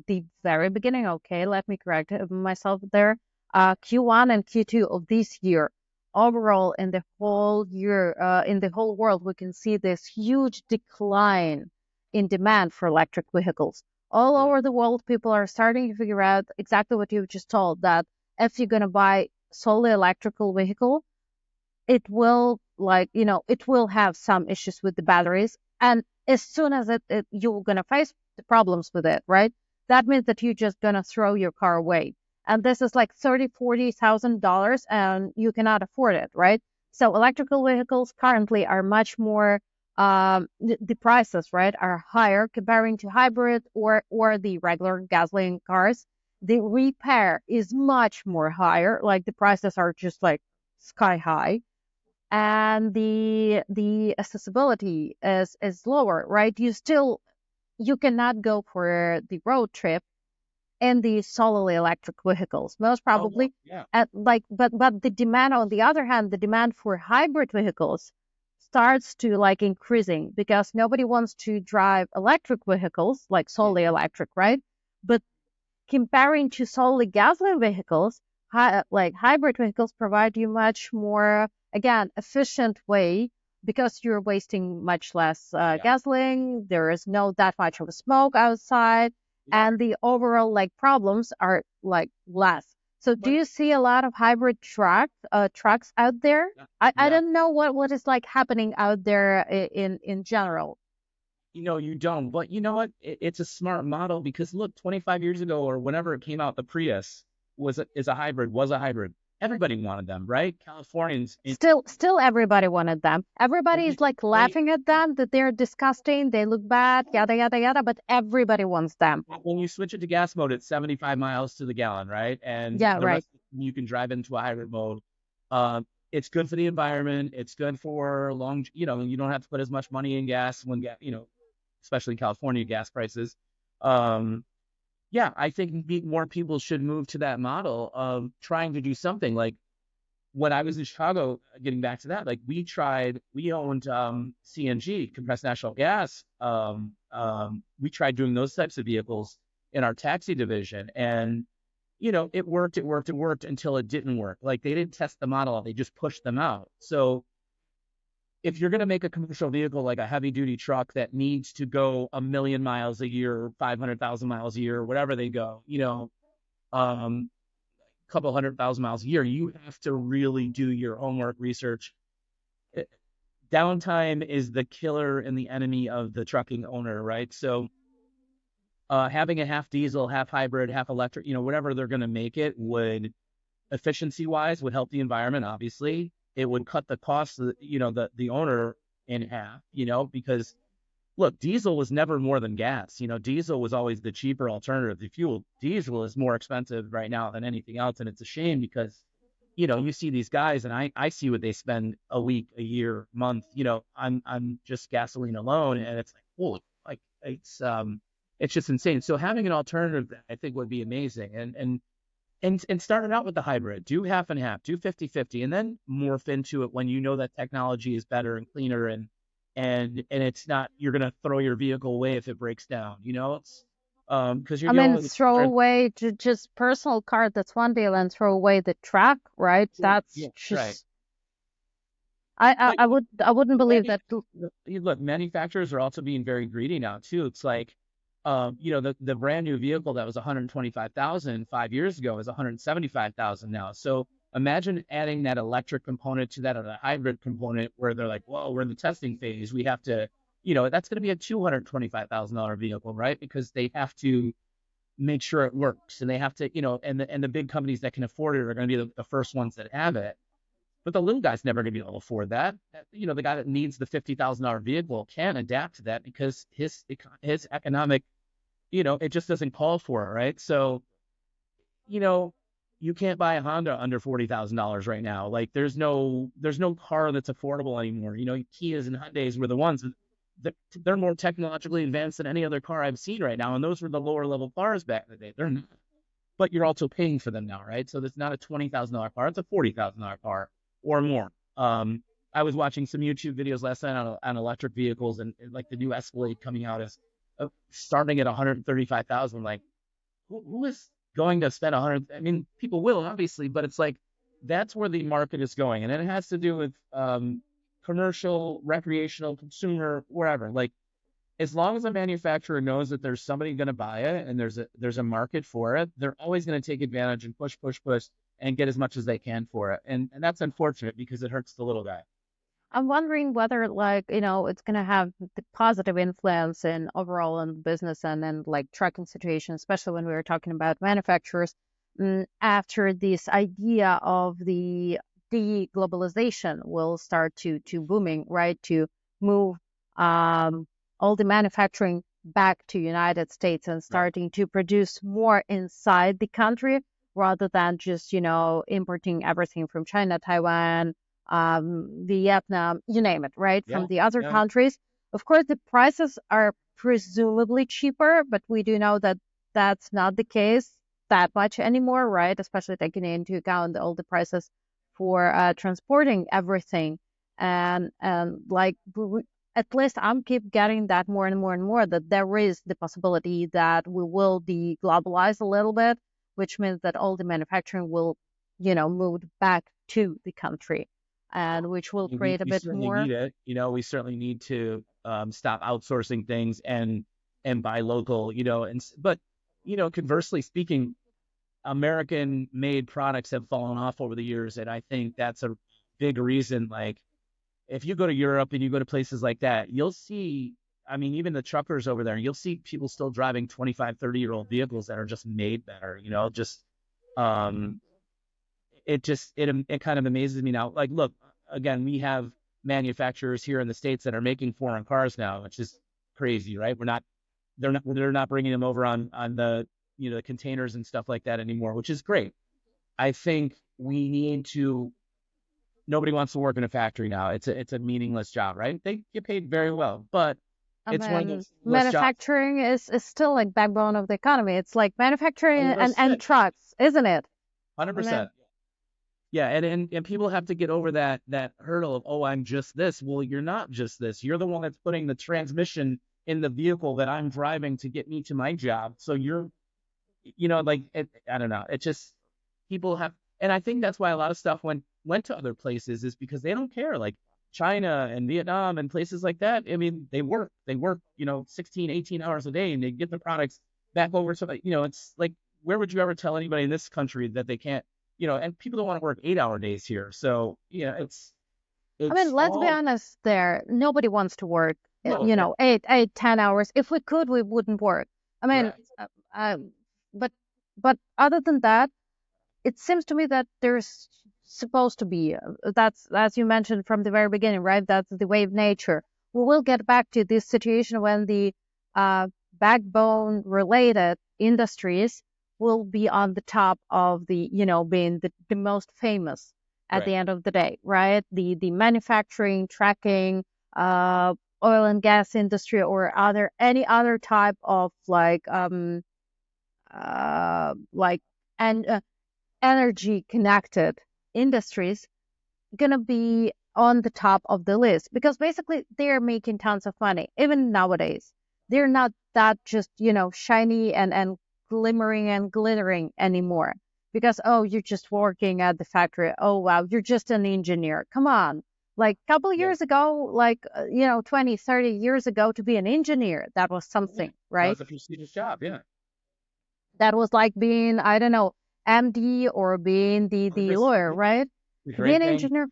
the very beginning. Okay, let me correct myself there. Q1 and Q2 of this year, overall in the whole year, in the whole world, we can see this huge decline in demand for electric vehicles. All Good. over the world, people are starting to figure out exactly what you just told, that if you're gonna buy solely electrical vehicle, it will, like, it will have some issues with the batteries. And as soon as you're going to face the problems with it, right, that means that you're just going to throw your car away. And this is like 30,000 $40,000 and you cannot afford it, right? So electrical vehicles currently are much more, the prices, right, are higher comparing to hybrid or the regular gasoline cars. The repair is much more higher, like the prices are just like sky high, and the accessibility is lower, right? You cannot go for the road trip in the solely electric vehicles, most Oh, no, probably. yeah. At like, but the demand, on the other hand, the demand for hybrid vehicles starts to like increasing because nobody wants to drive electric vehicles like Yeah. solely electric, right? But comparing to solely gasoline vehicles, like hybrid vehicles provide you much more, again, efficient way because you're wasting much less Yeah. gasoline. There is no that much of a smoke outside, Yeah. and the overall like problems are like less. So, do But you see a lot of hybrid trucks out there? yeah. I Yeah. don't know what is like happening out there in general. You don't. But you know what? It's a smart model because look, 25 years ago or whenever it came out, the Prius was a hybrid. Everybody wanted them, right? Californians, Still everybody wanted them. Everybody is like right? laughing at them that they're disgusting, they look bad, yada yada yada, but everybody wants them. When you switch it to gas mode, it's 75 miles to the gallon, right? And Yeah, the right. rest you can drive into a hybrid mode. It's good for the environment. It's good for long, you don't have to put as much money in gas when, especially in California gas prices. Um, yeah, I think more people should move to that model of trying to do something. Like when I was in Chicago, getting back to that, like we owned CNG, compressed natural gas. We tried doing those types of vehicles in our taxi division, and it worked until it didn't work. Like they didn't test the model out; they just pushed them out. So if you're going to make a commercial vehicle like a heavy duty truck that needs to go 1 million miles a year, 500,000 miles a year, whatever they go, um, couple 100,000 miles a year, you have to really do your homework research. Downtime is the killer and the enemy of the trucking owner, right? So having a half diesel, half hybrid, half electric, whatever they're going to make it would efficiency wise would help the environment. Obviously, it would cut the cost of the owner in half, because look, diesel was never more than gas. Diesel was always the cheaper alternative. The fuel diesel is more expensive right now than anything else. And it's a shame because, you see these guys and I see what they spend a week, a year, month, on just gasoline alone. And it's like, holy, like it's just insane. So having an alternative that I think would be amazing. And starting out with the hybrid, do half and half, do 50-50, and then morph into it when you know that technology is better and cleaner and it's not you're gonna throw your vehicle away if it breaks down. It's because you're I mean, dealing with throw away just personal car, that's one deal, and throw away the truck, right? That's yeah, right. just, I But I would I wouldn't believe many, that. look, manufacturers are also being very greedy now too. It's like, the brand new vehicle that was 125,000 5 years ago is 175,000 now. So Imagine adding that electric component to that, or the hybrid component, where they're like, whoa, we're in the testing phase. We have to, that's going to be a $225,000 vehicle, right? Because they have to make sure it works, and they have to, and the big companies that can afford it are going to be the first ones that have it. But the little guy's never going to be able to afford that. The guy that needs the $50,000 vehicle can adapt to that because his economic, it just doesn't call for it, right? So, you know, you can't buy a Honda under $40,000 right now. Like there's no car that's affordable anymore. Kias and Hyundais were the ones that they're more technologically advanced than any other car I've seen right now. And those were the lower level cars back in the day. They're not, but you're also paying for them now, right? So it's not a $20,000 car; it's a $40,000 car or more. I was watching some YouTube videos last night on electric vehicles, and like the new Escalade coming out is starting at 135,000. Like, who is going to spend 100? I mean, people will obviously, but it's like that's where the market is going, and it has to do with commercial, recreational, consumer, wherever. Like, as long as a manufacturer knows that there's somebody going to buy it and there's a market for it, they're always going to take advantage and push and get as much as they can for it. And that's unfortunate because it hurts the little guy. I'm wondering whether it's going to have the positive influence in overall in business and then like trucking situation, especially when we were talking about manufacturers after this idea of the deglobalization will start to booming, right? To move all the manufacturing back to United States and starting to produce more inside the country rather than just, importing everything from China, Taiwan, Vietnam, you name it, right? Yeah, From the other yeah. countries. Of course, the prices are presumably cheaper, but we do know that that's not the case that much anymore, right? Especially taking into account all the prices for transporting everything. And like at least I'm keep getting that more and more and more that there is the possibility that we will deglobalize a little bit, which means that all the manufacturing will, move back to the country and which will We, create a we bit certainly more. need it. We certainly need to stop outsourcing things and buy local. But conversely speaking, American made products have fallen off over the years, and I think that's a big reason. Like, if you go to Europe and you go to places like that, you'll see, I mean, even the truckers over there, you'll see people still driving 25, 30-year-old vehicles that are just made better, um, it kind of amazes me now. Like, look, again, we have manufacturers here in the States that are making foreign cars now, which is crazy, right? They're not bringing them over on the, the containers and stuff like that anymore, which is great. I think we need to nobody wants to work in a factory now. It's a meaningless job, right? They get paid very well, but I it's one of mean, those less jobs. manufacturing is still like backbone of the economy. It's like manufacturing and 100%. trucks, isn't it? I mean, 100%. Yeah, and people have to get over that hurdle of, oh, I'm just this. Well, you're not just this. You're the one that's putting the transmission in the vehicle that I'm driving to get me to my job. So like I don't know. It just people have, and I think that's why a lot of stuff went to other places is because they don't care. Like China and Vietnam and places like that. I mean, they work 16, 18 hours a day, and they get the products back over to it's like, where would you ever tell anybody in this country that they can't, and people don't want to work 8-hour days here. So I mean, it's let's be all honest there. Nobody wants to work, no, yeah, 10 hours. If we could, we wouldn't work. I mean, correct. but but other than that, it seems to me that there's supposed to be that's as you mentioned from the very beginning, right? That's the way of nature. We will get back to this situation when the backbone related industries will be on the top of the being the most famous at Right. the end of the day, right? The manufacturing, tracking, uh oil and gas industry or other any other type of like and energy connected industries gonna be on the top of the list because basically they're making tons of money even nowadays. They're not that just shiny and glimmering and glittering anymore because oh you're just working at the factory, oh wow you're just an engineer, come on. Like a couple of Yeah. years ago, like 20, 30 years ago, to be an engineer that was Yeah. something, That right? was a prestigious job. Yeah. That was like being, I don't know, MD or being the This lawyer, right? the To be an great thing. engineer.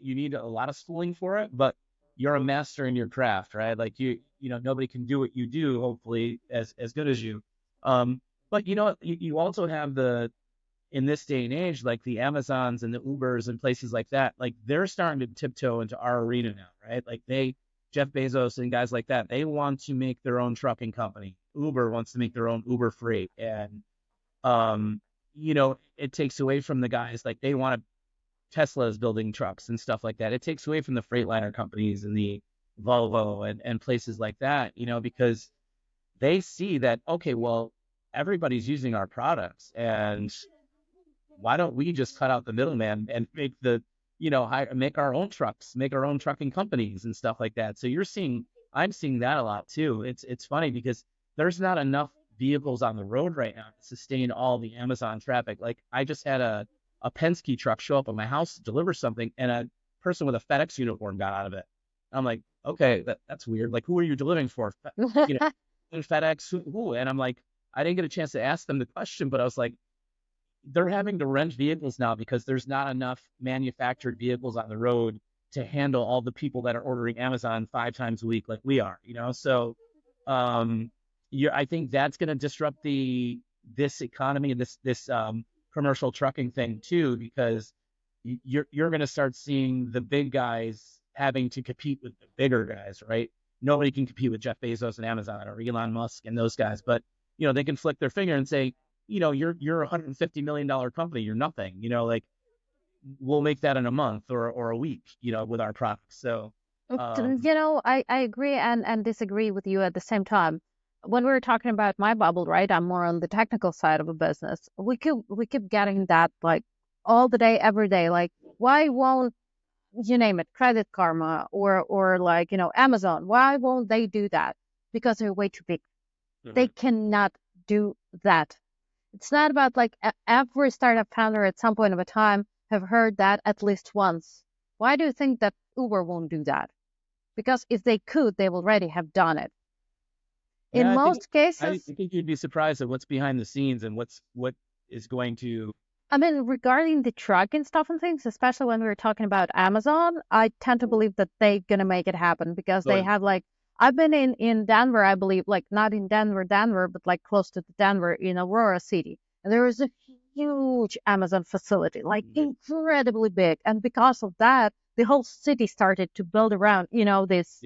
You need a lot of schooling for it, but you're a master in your craft, right? Like nobody can do what you do, hopefully, as good as you. Um, but you also have in this day and age, like the Amazons and the Ubers and places like that, like they're starting to tiptoe into our arena now, right? Like Jeff Bezos and guys like that, they want to make their own trucking company. Uber wants to make their own Uber Freight, and um, it takes away from the guys like they want to. Tesla is building trucks and stuff like that. It takes away from the Freightliner companies and the Volvo and places like that, because they see that, okay, well, everybody's using our products, and why don't we just cut out the middleman and make make our own trucks, make our own trucking companies and stuff like that. So I'm seeing that a lot too. It's funny because there's not enough vehicles on the road right now to sustain all the Amazon traffic. Like I just had a Penske truck show up at my house to deliver something, and a person with a FedEx uniform got out of it. I'm like, okay, that's weird. Like, who are you delivering for? You know, FedEx, who? And I'm like, I didn't get a chance to ask them the question, but I was like, they're having to rent vehicles now because there's not enough manufactured vehicles on the road to handle all the people that are ordering Amazon 5 times a week like we are, So um I think that's going to disrupt this economy and this commercial trucking thing too, because you're going to start seeing the big guys having to compete with the bigger guys, right? Nobody can compete with Jeff Bezos and Amazon or Elon Musk and those guys, but they can flick their finger and say, you're a $150 million company. You're nothing. Like we'll make that in a month or a week. With our products. So, I agree and disagree with you at the same time. When we were talking about my bubble, right? I'm more on the technical side of a business. We keep getting that like all the day, every day. Like, why won't you name it, Credit Karma or like, Amazon? Why won't they do that? Because they're way too big. They cannot do that. It's not about like every startup founder at some point of a time have heard that at least once. Why do you think that Uber won't do that? Because if they could, they already have done it. In yeah, most I cases, think you'd be surprised at what's behind the scenes and what is going to. I mean, regarding the truck and stuff and things, especially when we were talking about Amazon, I tend to believe that they're gonna make it happen because Oh, they yeah. have like I've been in Denver, I believe, like not in Denver, but like close to Denver in Aurora City. And there is a huge Amazon facility, like incredibly big. And because of that, the whole city started to build around, this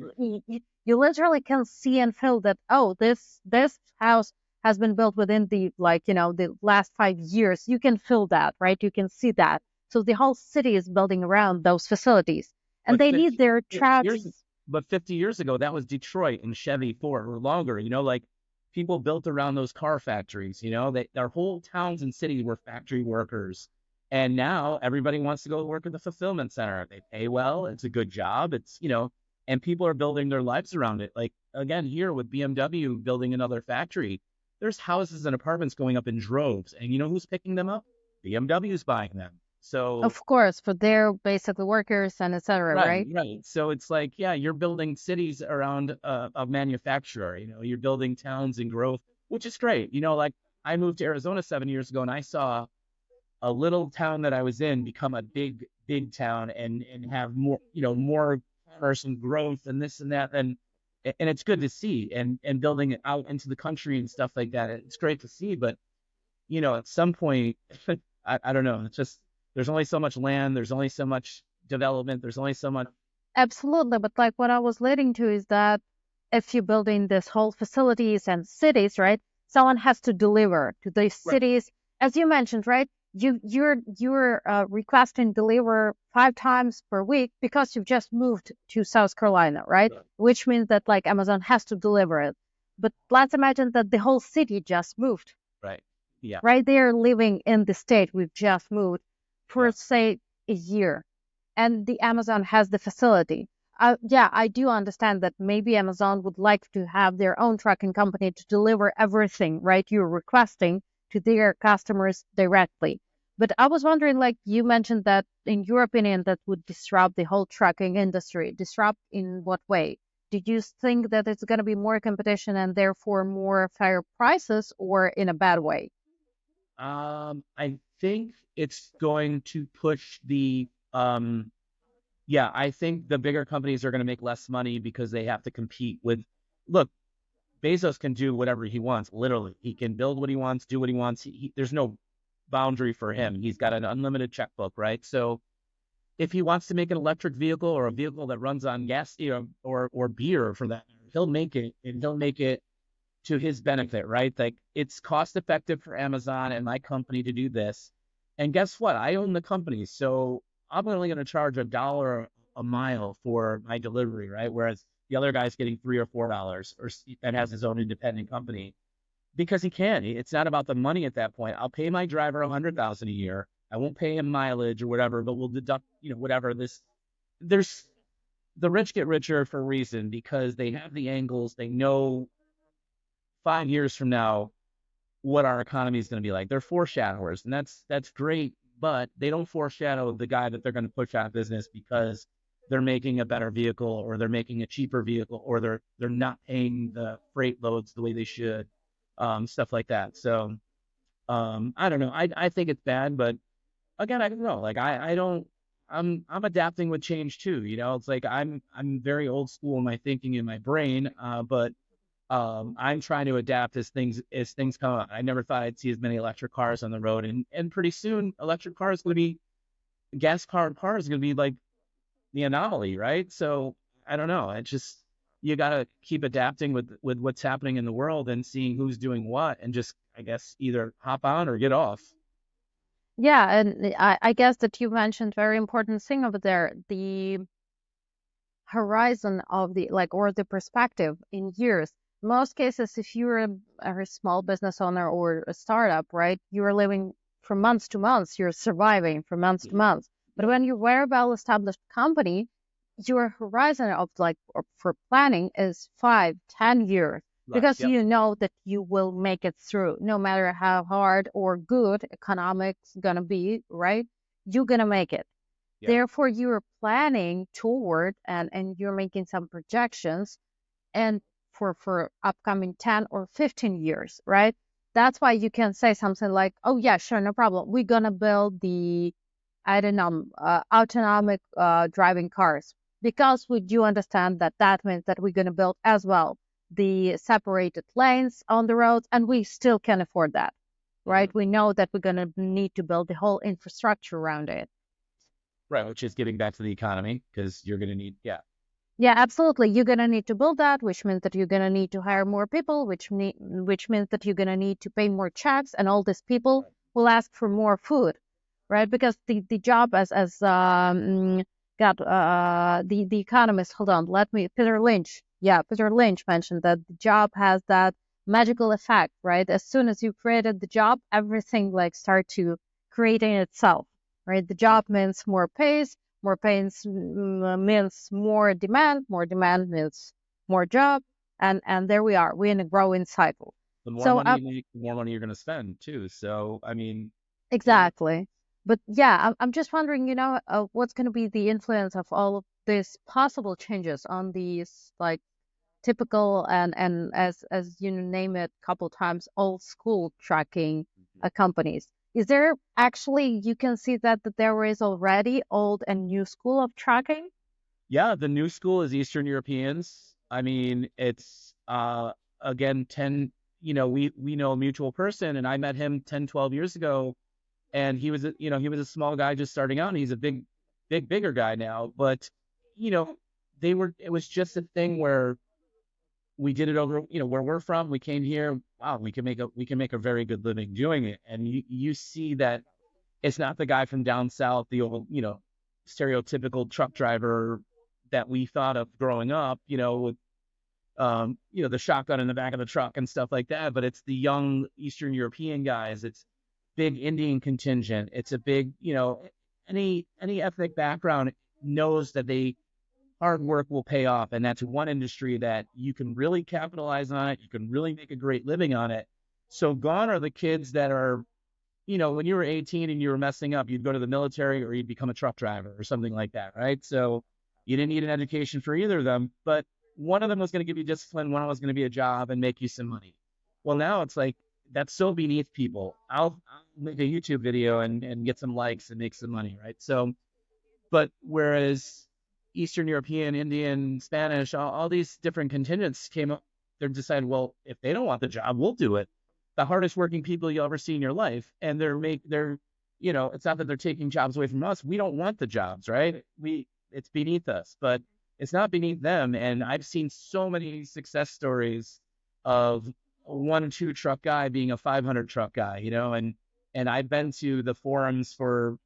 you literally can see and feel that, oh, this house has been built within the like the last 5 years. You can feel that, right? You can see that. So the whole city is building around those facilities, and But they need their trucks. years, but 50 years ago, that was Detroit and Chevy, Ford, or longer. Like people built around those car factories. Their whole towns and cities were factory workers, and now everybody wants to go work at the fulfillment center. They pay well. It's a good job. And people are building their lives around it. Like again, here with BMW building another factory, there's houses and apartments going up in droves, and you know who's picking them up? BMW's buying them. So Of course, for their basically workers and etc., right, right? right. So it's like, yeah, you're building cities around a manufacturer. You're building towns and growth, which is great. Like I moved to Arizona 7 years ago, and I saw a little town that I was in become a big, big town and have more commerce and growth and this and that. And it's good to see and building it out into the country and stuff like that. It's great to see, but at some point, I don't know. It's just there's only so much land, there's only so much development, there's only so much. Absolutely. But like what I was leading to is that if you're building this whole facilities and cities, right, someone has to deliver to these Right. cities, as you mentioned, right? You're requesting deliver 5 times per week because you've just moved to South Carolina, right? Right. Which means that like Amazon has to deliver it. But let's imagine that the whole city just moved, Right. Yeah. right? They're living in the state we've just moved for Yeah. say a year, and the Amazon has the facility. Yeah, I do understand that maybe Amazon would like to have their own trucking company to deliver everything, right? You're requesting to their customers directly. But I was wondering, like you mentioned that in your opinion, that would disrupt the whole trucking industry. Disrupt in what way? Did you think that it's going to be more competition and therefore more fair prices, or in a bad way? I think it's going to push yeah, I think the bigger companies are going to make less money because they have to compete with, look, Bezos can do whatever he wants, literally. He can build what he wants, do what he wants. There's no boundary for him. He's got an unlimited checkbook, right? So if he wants to make an electric vehicle or a vehicle that runs on gas, or beer for that, he'll make it, and he'll make it to his benefit, right? Like, it's cost effective for Amazon and my company to do this. And guess what? I own the company, so I'm only going to charge $1 a mile for my delivery, right? Whereas the other guy's getting $3 or $4, and has his own independent company because he can. It's not about the money at that point. I'll pay my driver $100,000 a year. I won't pay him mileage or whatever, but we'll deduct, whatever this. There's the rich get richer for a reason because they have the angles. They know 5 years from now what our economy is going to be like. They're foreshadowers, and that's great, but they don't foreshadow the guy that they're going to push out of business because they're making a better vehicle or they're making a cheaper vehicle or they're not paying the freight loads the way they should, stuff like that. So I don't know. I think it's bad, but again, I don't know. Like I don't. I'm adapting with change too. It's like I'm very old school in my thinking in my brain, but I'm trying to adapt as things come up. I never thought I'd see as many electric cars on the road, and pretty soon electric cars going to be cars going to be like the anomaly, right? So I don't know. It's just you got to keep adapting with what's happening in the world and seeing who's doing what, and just I guess either hop on or get off. Yeah, and I guess that you mentioned very important thing over there, the horizon of the like or the perspective in years. Most cases, if you're a small business owner or a startup, right, you're living from months to months, you're surviving from months to months. But Yeah. when you're a well-established company, your horizon of like for planning is 5, 10 years Right. because Yep. you know that you will make it through no matter how hard or good economics gonna be, right? You're gonna make it. Yep. Therefore, you're planning toward and you're making some projections and for upcoming 10 or 15 years, right? That's why you can say something like, oh yeah, sure, no problem. We're gonna build the, I don't know, autonomic driving cars because we do understand that that means that we're gonna build as well the separated lanes on the roads, and we still can afford that, Mhm. right? We know that we're gonna need to build the whole infrastructure around it. Right. Which is getting back to the economy because you're going to need, yeah. Yeah, absolutely. You're gonna need to build that, which means that you're gonna need to hire more people, which means that you're gonna need to pay more checks, and all these people Right. will ask for more food, right? Because the job as got the economist. Hold on, let me Peter Lynch. Yeah, Peter Lynch mentioned that the job has that magical effect, right? As soon as you created the job, everything like start to creating itself, right? The Yeah. job means more pays, more pains means more demand means more job, and there we are. We're in a growing cycle. The more So money you make, the more money you're going to spend too. So, I mean, yeah. exactly. But yeah, I'm just wondering, what's going to be the influence of all of these possible changes on these like typical and as you name it a couple times old school tracking companies. Is there actually you can see that there is already old and new school of tracking? Yeah, the new school is Eastern Europeans. I mean, it's again 10, we know a mutual person and I met him 10, 12 years ago and he was a small guy just starting out and he's a bigger guy now, but you know, it was just a thing where we did it over, where we're from, we came here, wow, we can make a very good living doing it. And you see that it's not the guy from down south, the old, stereotypical truck driver that we thought of growing up, with the shotgun in the back of the truck and stuff like that. But it's the young Eastern European guys. It's big Indian contingent. It's a big, any ethnic background knows that hard work will pay off, and that's one industry that you can really capitalize on it. You can really make a great living on it. So gone are the kids that are, when you were 18 and you were messing up, you'd go to the military or you'd become a truck driver or something like that, right? So you didn't need an education for either of them, but one of them was going to give you discipline, one was going to be a job and make you some money. Well, now it's like that's so beneath people. I'll make a YouTube video and get some likes and make some money, right? So, but whereas Eastern European, Indian, Spanish, all these different contingents came up, they decided, well, if they don't want the job, we'll do it. The hardest working people you'll ever see in your life, and they're, it's not that they're taking jobs away from us. We don't want the jobs, right? It's beneath us, but it's not beneath them. And I've seen so many success stories of a 1 2 truck guy being a 500 truck guy, and I've been to the forums for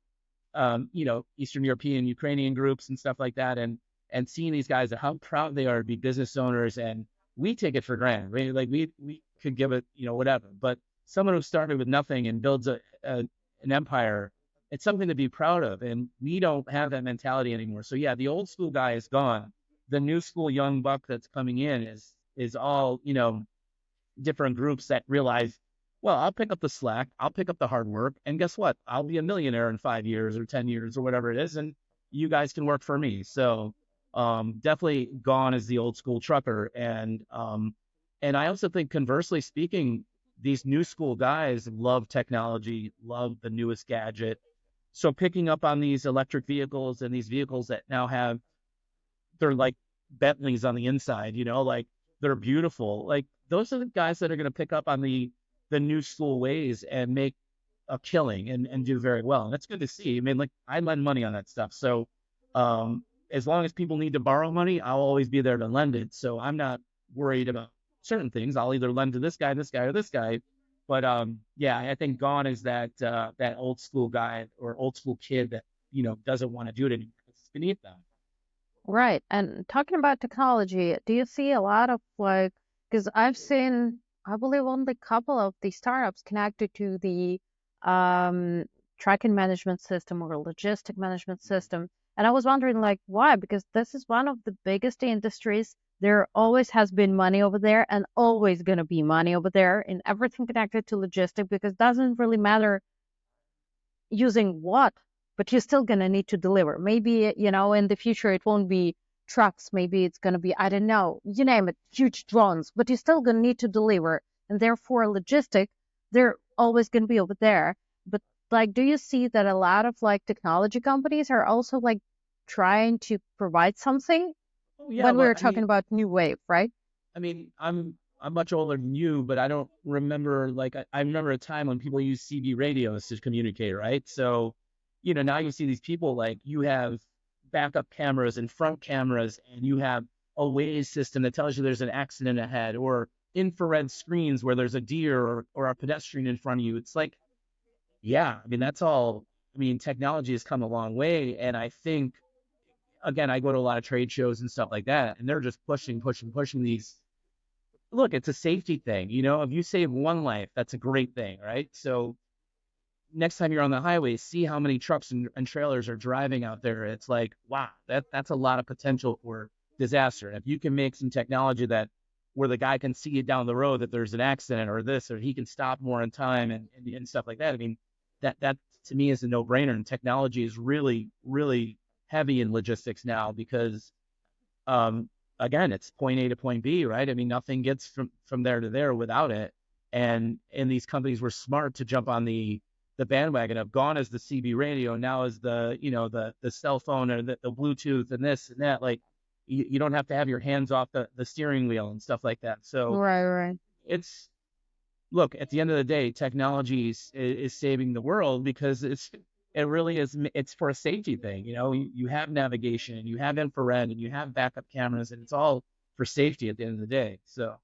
Eastern European, Ukrainian groups and stuff like that, and seeing these guys, how proud they are to be business owners, and we take it for granted. Right? Like we could give it, whatever, but someone who started with nothing and builds an empire, it's something to be proud of, and we don't have that mentality anymore. So yeah, the old school guy is gone. The new school young buck that's coming in is all different groups that realize, well, I'll pick up the slack, I'll pick up the hard work, and guess what? I'll be a millionaire in 5 years or 10 years or whatever it is, and you guys can work for me. So definitely gone is the old school trucker. And I also think, conversely speaking, these new school guys love technology, love the newest gadget. So picking up on these electric vehicles and these vehicles that now have, they're like Bentleys on the inside, like they're beautiful. Like those are the guys that are going to pick up on the new school ways and make a killing and do very well. And that's good to see. I mean, like I lend money on that stuff. So as long as people need to borrow money, I'll always be there to lend it. So I'm not worried about certain things. I'll either lend to this guy, or this guy. But yeah, I think gone is that old school guy or old school kid that doesn't want to do it anymore. It's beneath them. Right. And talking about technology, do you see a lot of like, because I've seen, I believe, only a couple of the startups connected to the um, tracking management system or logistic management system. And I was wondering, like, why? Because this is one of the biggest industries. There always has been money over there and always going to be money over there in everything connected to logistic because it doesn't really matter using what, but you're still going to need to deliver. Maybe, in the future, it won't be trucks. Maybe it's going to be, I don't know, you name it, huge drones, but you're still going to need to deliver. And therefore, logistic, they're always going to be over there. But like, do you see that a lot of like technology companies are also like trying to provide something Oh yeah, when we well, were talking about new wave, right? I mean, I'm much older than you, but I don't remember, like I remember a time when people used CB radios to communicate, right? So, now you see these people, like you have backup cameras and front cameras, and you have a Waze system that tells you there's an accident ahead, or infrared screens where there's a deer or a pedestrian in front of you. It's like, yeah, I mean, that's all. I mean, technology has come a long way, and I think, again, I go to a lot of trade shows and stuff like that, and they're just pushing, pushing, pushing these. Look, it's a safety thing. If you save one life, that's a great thing, right? So next time you're on the highway, see how many trucks and trailers are driving out there. It's like, wow, that's a lot of potential for disaster. And if you can make some technology that where the guy can see it down the road that there's an accident or this, or he can stop more in time and stuff like that. I mean, that to me is a no brainer. And technology is really, really heavy in logistics now because um, again, it's point A to point B, right? I mean, nothing gets from there to there without it. And these companies were smart to jump on the bandwagon of gone as the CB radio, now as the cell phone or the Bluetooth and this and that. Like you don't have to have your hands off the steering wheel and stuff like that. So Right, right. it's look, at the end of the day, technology is saving the world because it really is. It's for a safety thing. You have navigation and you have infrared and you have backup cameras, and it's all for safety at the end of the day. So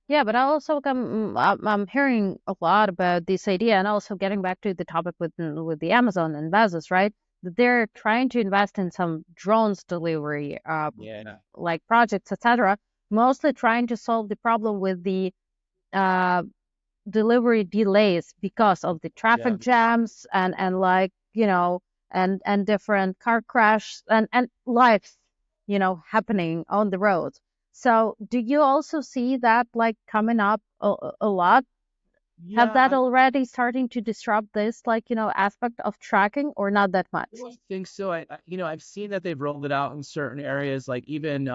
Yeah, but I also I'm hearing a lot about this idea, and also getting back to the topic with the Amazon and Bezos, right? That they're trying to invest in some drones delivery, yeah, like projects, etc. Mostly trying to solve the problem with the uh, delivery delays because of the yeah. traffic jams and like and different car crash and lives happening on the roads. So do you also see that like coming up a lot? Have Yeah, that already starting to disrupt this like aspect of tracking or not that much? I think so. I've seen that they've rolled it out in certain areas, like even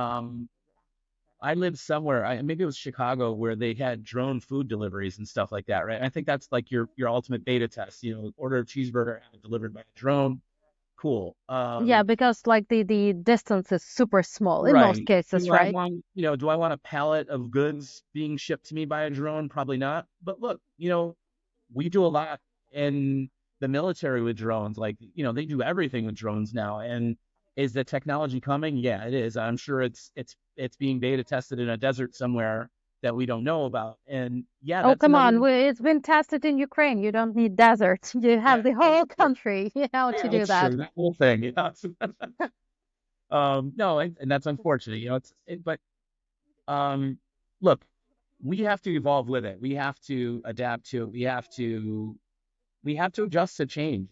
I lived somewhere, maybe it was Chicago, where they had drone food deliveries and stuff like that, right? I think that's like your ultimate beta test. Order a cheeseburger, have it delivered by a drone. Cool. Yeah, because like the distance is super small in most Right. cases, right? Do I want a pallet of goods being shipped to me by a drone? Probably not. But look, we do a lot in the military with drones. Like, they do everything with drones now. And is the technology coming? Yeah, it is. I'm sure it's being beta tested in a desert somewhere that we don't know about. And yeah, Oh, that's come on. another. It's been tested in Ukraine. You don't need deserts. You have Yeah, the whole country, to do that's that. true. That whole thing. No, and that's unfortunate. But um, look, we have to evolve with it. We have to adapt to it. We have to adjust to change,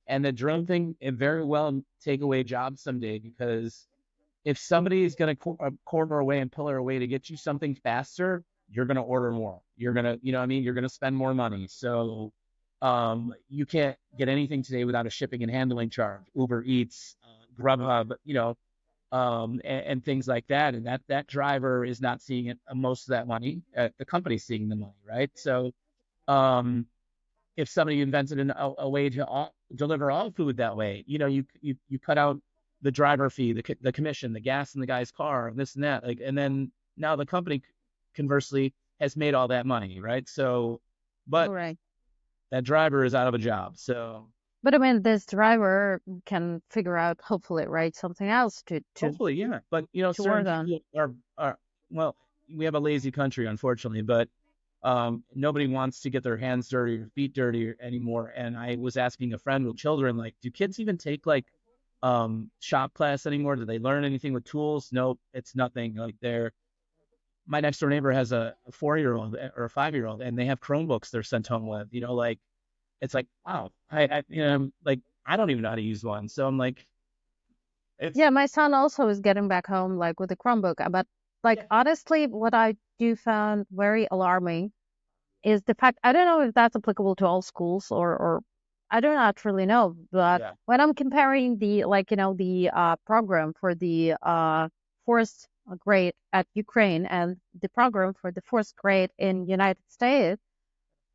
and the drone thing, it very well take away jobs someday, because if somebody is going to corner away and pillar away to get you something faster, you're going to order more. You're going to, what I mean? You're going to spend more money. So, you can't get anything today without a shipping and handling charge, Uber Eats, Grubhub, and things like that. And that driver is not seeing it, most of that money. The company's seeing the money, right? So, um, if somebody invented a way to deliver all food that way, you cut out the driver fee, the commission, the gas in the guy's car, this and that, like, and then now the company conversely has made all that money, right? So, but Right. that driver is out of a job. So But I mean, this driver can figure out, hopefully, right, something else hopefully, yeah. But to certain work on. people are well, we have a lazy country, unfortunately, but nobody wants to get their hands dirty or feet dirty anymore. And I was asking a friend with children, like, do kids even take like shop class anymore? Do they learn anything with tools? Nope, it's nothing. Like, my next door neighbor has a 4-year-old or a 5-year-old, and they have Chromebooks they're sent home with. Like, it's like, wow, like, I don't even know how to use one. So I'm like, it's Yeah, my son also is getting back home like with a Chromebook. But like yeah, honestly, what I do find very alarming is the fact I don't know if that's applicable to all schools or I do not really know. But yeah, when I'm comparing the like the program for the fourth grade at Ukraine and the program for the fourth grade in United States,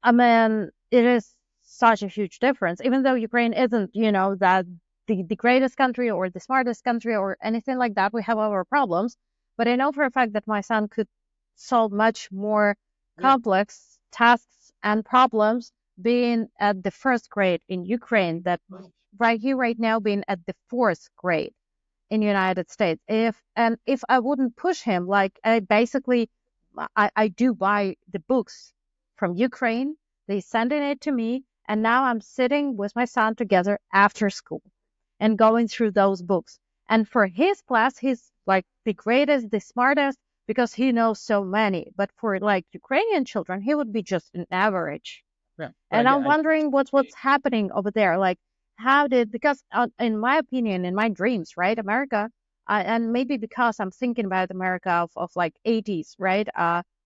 I mean, it is such a huge difference, even though Ukraine isn't, that the greatest country or the smartest country or anything like that. We have our problems. But I know for a fact that my son could solve much more yeah. complex tasks and problems being at the first grade in Ukraine that right here, right now, being at the fourth grade in United States. If I wouldn't push him, like I basically I do buy the books from Ukraine. They sending it to me, and now I'm sitting with my son together after school and going through those books. And for his class, he's like the greatest, the smartest because he knows so many. But for like Ukrainian children, he would be just an average. Yeah, but And I'm wondering what's happening over there. Like, how did because in my opinion, in my dreams, right, America, and maybe because I'm thinking about America of like 80s, right,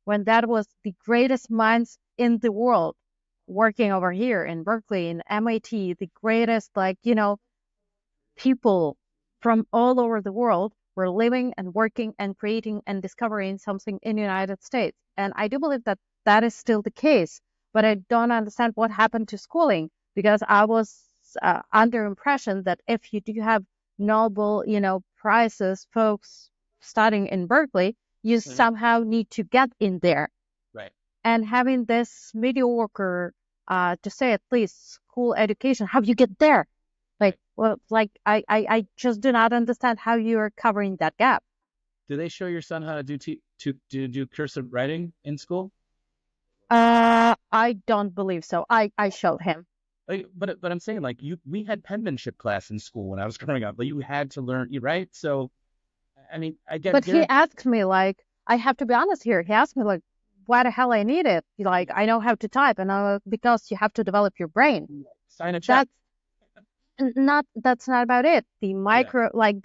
when that was the greatest minds in the world working over here in Berkeley, in MIT, the greatest like people from all over the world were living and working and creating and discovering something in the United States. And I do believe that that is still the case, but I don't understand what happened to schooling because I was under impression that if you do have Nobel, prizes, folks studying in Berkeley, you Mhm. somehow need to get in there. Right. And having this mediocre, to say at least, school education, how you get there? Like, Right. well, like I just do not understand how you are covering that gap. Do they show your son how to do cursive writing in school? I don't believe so. I showed him, Like, but I'm saying, like, we had penmanship class in school when I was growing up. Like, you had to learn, right? So I mean, I get but he guarantee. asked me like, I have to be honest here. He asked me like, why the hell I need it? Like, I know how to type, and because you have to develop your brain. Sign a check. That's that's not about it. The Yeah. micro, like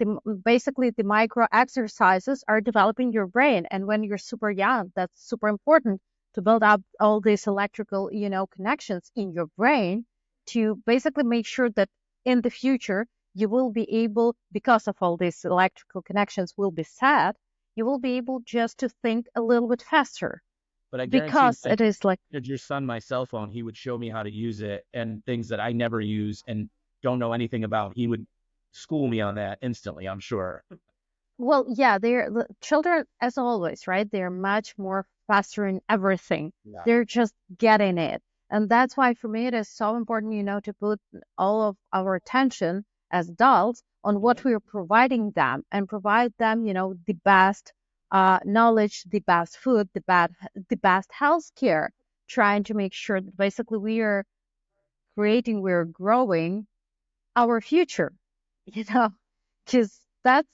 basically the micro exercises are developing your brain, and when you're super young, that's super important to build up all these electrical, connections in your brain to basically make sure that in the future you will be able, because of all these electrical connections will be set, you will be able just to think a little bit faster But I guarantee if because I it is like, handed your son my cell phone, he would show me how to use it, and things that I never use and don't know anything about. He would school me on that instantly, I'm sure. well, yeah, they're the children as always, right? They're much more faster in everything. Yeah. They're just getting it. And that's why for me it is so important, to put all of our attention as adults on what Mhm. we're providing them and provide them, the best knowledge, the best food, the best health care, trying to make sure that basically we're growing our future, you know, because that's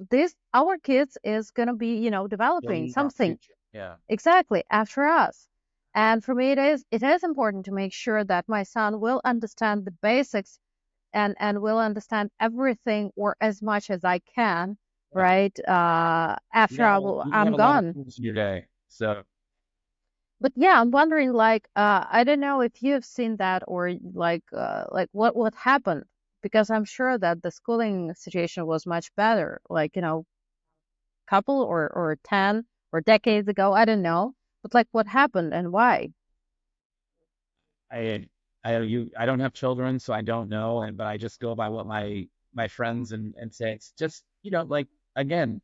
this our kids is going to be developing Building our something future. Yeah. exactly after us. And for me it is important to make sure that my son will understand the basics and will understand everything or as much as I can, Yeah. right, after You got I'm a lot of gone. tools in your day. So But yeah, I'm wondering, like, I don't know if you've seen that, or like what happened, because I'm sure that the schooling situation was much better, like, couple or 10 or decades ago, I don't know. But like, what happened and why? I I don't have children, so I don't know, and but I just go by what my friends and say. It's just, like, again,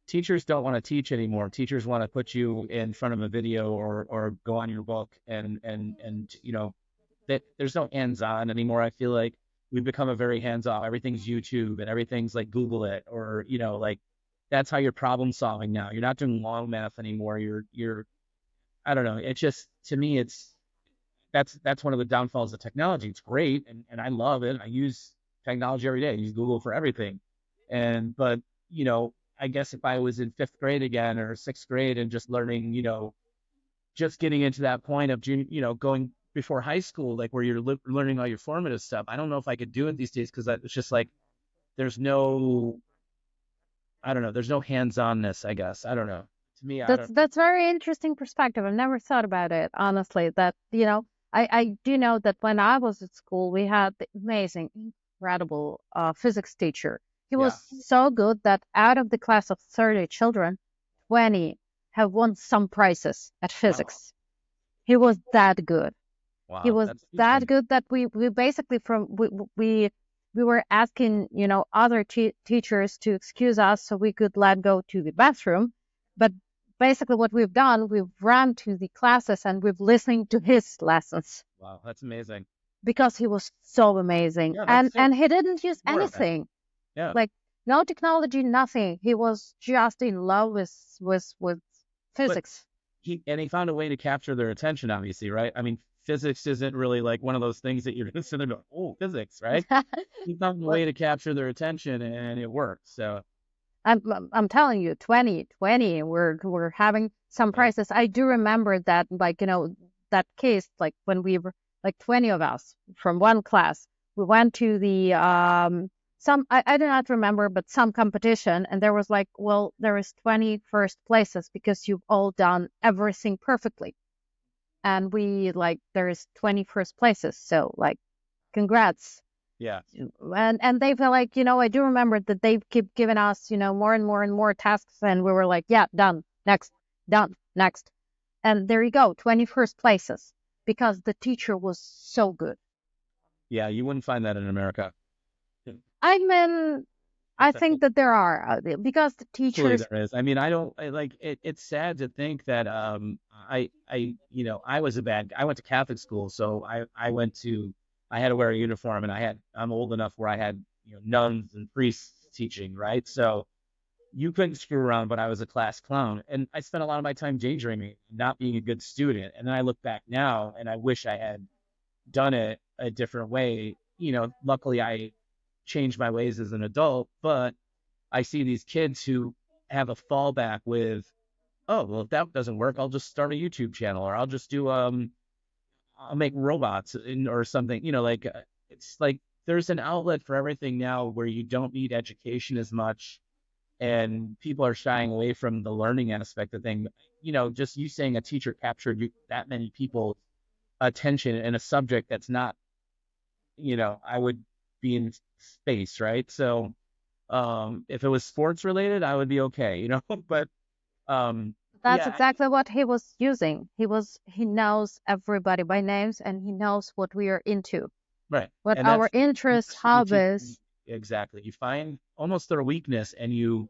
teachers don't want to teach anymore. Teachers want to put you in front of a video or go on your book, and that there's no hands-on anymore. I feel like we've become a very hands-off. Everything's YouTube and everything's like Google it, or like that's how you're problem solving now. You're not doing long math anymore. You're I don't know. It's just, to me, that's one of the downfalls of technology. It's great, and I love it. I use technology every day. I use Google for everything. But I guess if I was in fifth grade again or sixth grade and just learning, just getting into that point of going before high school, like where you're learning all your formative stuff. I don't know if I could do it these days because it's just like there's no, I don't know, there's no hands-onness. I guess I don't know. To me, I don't. That's very interesting perspective. I've never thought about it, honestly. That, I do know that when I was at school, we had the amazing, incredible physics teacher. He was Yeah. so good that out of the class of 30 children, 20 have won some prizes at Wow. physics. He was that good. He Wow. was That's that amazing. good that we basically we we were asking, other teachers to excuse us so we could let go to the bathroom. But basically what we've done, we've run to the classes and we've listened to his lessons Wow. That's amazing. because he was so amazing. Yeah. and That's so and he didn't use more of that. anything, Yeah. like no technology, nothing. He was just in love with But physics. he found a way to capture their attention, obviously, right? I mean, physics isn't really like one of those things that you're going to sit there and go, oh, physics, right? He found a Well, way to capture their attention, and it worked. So, I'm telling you, 2020, we're having some right. prices. I do remember that, like, that case, like when we were like 20 of us from one class, we went to the some I do not remember, but some competition, and there was like, well, there is 20 first places because you've all done everything perfectly, and we like there is 20 first places, so like, congrats. Yeah. And they feel like, I do remember that they keep giving us, more and more and more tasks, and we were like, yeah, done, next, done, next. And there you go, 21st places, because the teacher was so good. Yeah. You wouldn't find that in America. I mean, I think that there are, because the Hopefully teachers. there is. I mean, I don't like it. It's sad to think that I was I went to Catholic school, so I had to wear a uniform, and I'm old enough where I had nuns and priests teaching, right? So you couldn't screw around, but I was a class clown, and I spent a lot of my time daydreaming, not being a good student. And then I look back now, and I wish I had done it a different way. Luckily I changed my ways as an adult, but I see these kids who have a fallback with, oh, well, if that doesn't work, I'll just start a YouTube channel, or I'll just do I'll make robots or something. Like it's like there's an outlet for everything now where you don't need education as much, and people are shying away from the learning aspect of thing. Just you saying a teacher captured that many people's attention in a subject that's not, I would be in space, right? So If it was sports related, I would be okay, but That's yeah, exactly what he was using. He knows everybody by names and he knows what we are into, right. what And our that's interests, what you teach. hobbies. Exactly. You find almost their weakness and you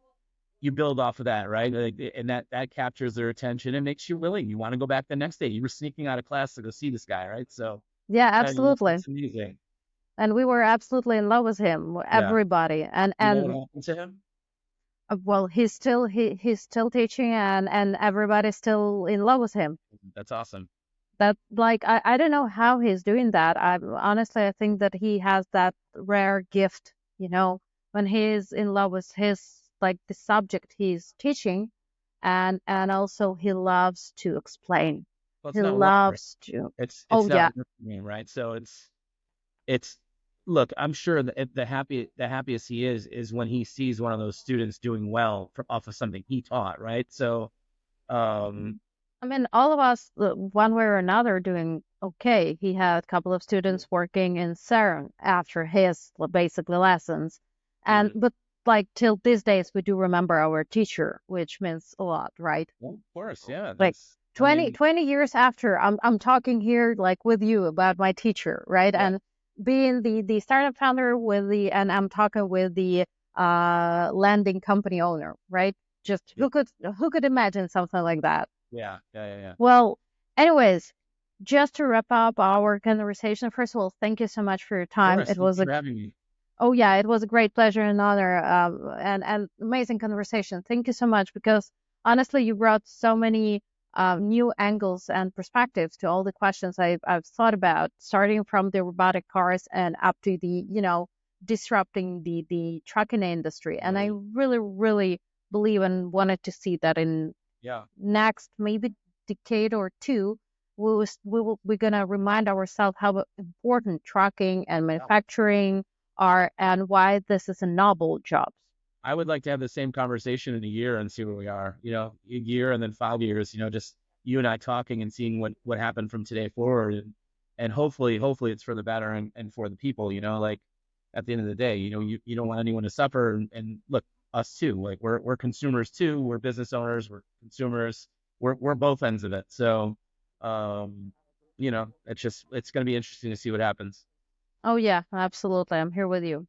build off of that, right? Like, and that captures their attention and makes you willing. You want to go back the next day. You were sneaking out of class to go see this guy, right? So, Yeah, it's absolutely. amazing. And we were absolutely in love with him, Yeah. everybody. And You know what and happened to him? well, he's still teaching and everybody's still in love with him. That's awesome. That like I don't know how he's doing that. I think that he has that rare gift, when he's in love with his like the subject he's teaching, and also he loves to explain. Well, He it's not work for him. loves to. It's Oh not yeah. work for him, right? So it's look, I'm sure that the happiest he is when he sees one of those students doing well off of something he taught, right? So, um, I mean, all of us, one way or another, doing okay. He had a couple of students working in CERN after his basically lessons, and mhm. but like till these days, we do remember our teacher, which means a lot, right? Well, of course, yeah. Like I mean, 20 years after, I'm talking here like with you about my teacher, right? yeah, And being the startup founder and I'm talking with the lending company owner, right? Just yeah, who could imagine something like that? yeah. Well, anyways, just to wrap up our conversation, first of all, thank you so much for your Of time. course. Thanks for having me. Oh yeah, it was a great pleasure and honor, and amazing conversation. Thank you so much because honestly, you brought so many new angles and perspectives to all the questions I've thought about, starting from the robotic cars and up to the disrupting the trucking industry. And I Right. really, really believe and wanted to see that in Yeah. next maybe decade or two, we're gonna remind ourselves how important trucking and Yeah. manufacturing are and why this is a noble job. I would like to have the same conversation in a year and see where we are, a year and then 5 years, just you and I talking and seeing what happened from today forward. And hopefully it's for the better and for the people, like at the end of the day, you don't want anyone to suffer. And look, us too, like we're consumers too. We're business owners, we're consumers, we're both ends of it. So, it's going to be interesting to see what happens. Oh yeah, absolutely. I'm here with you.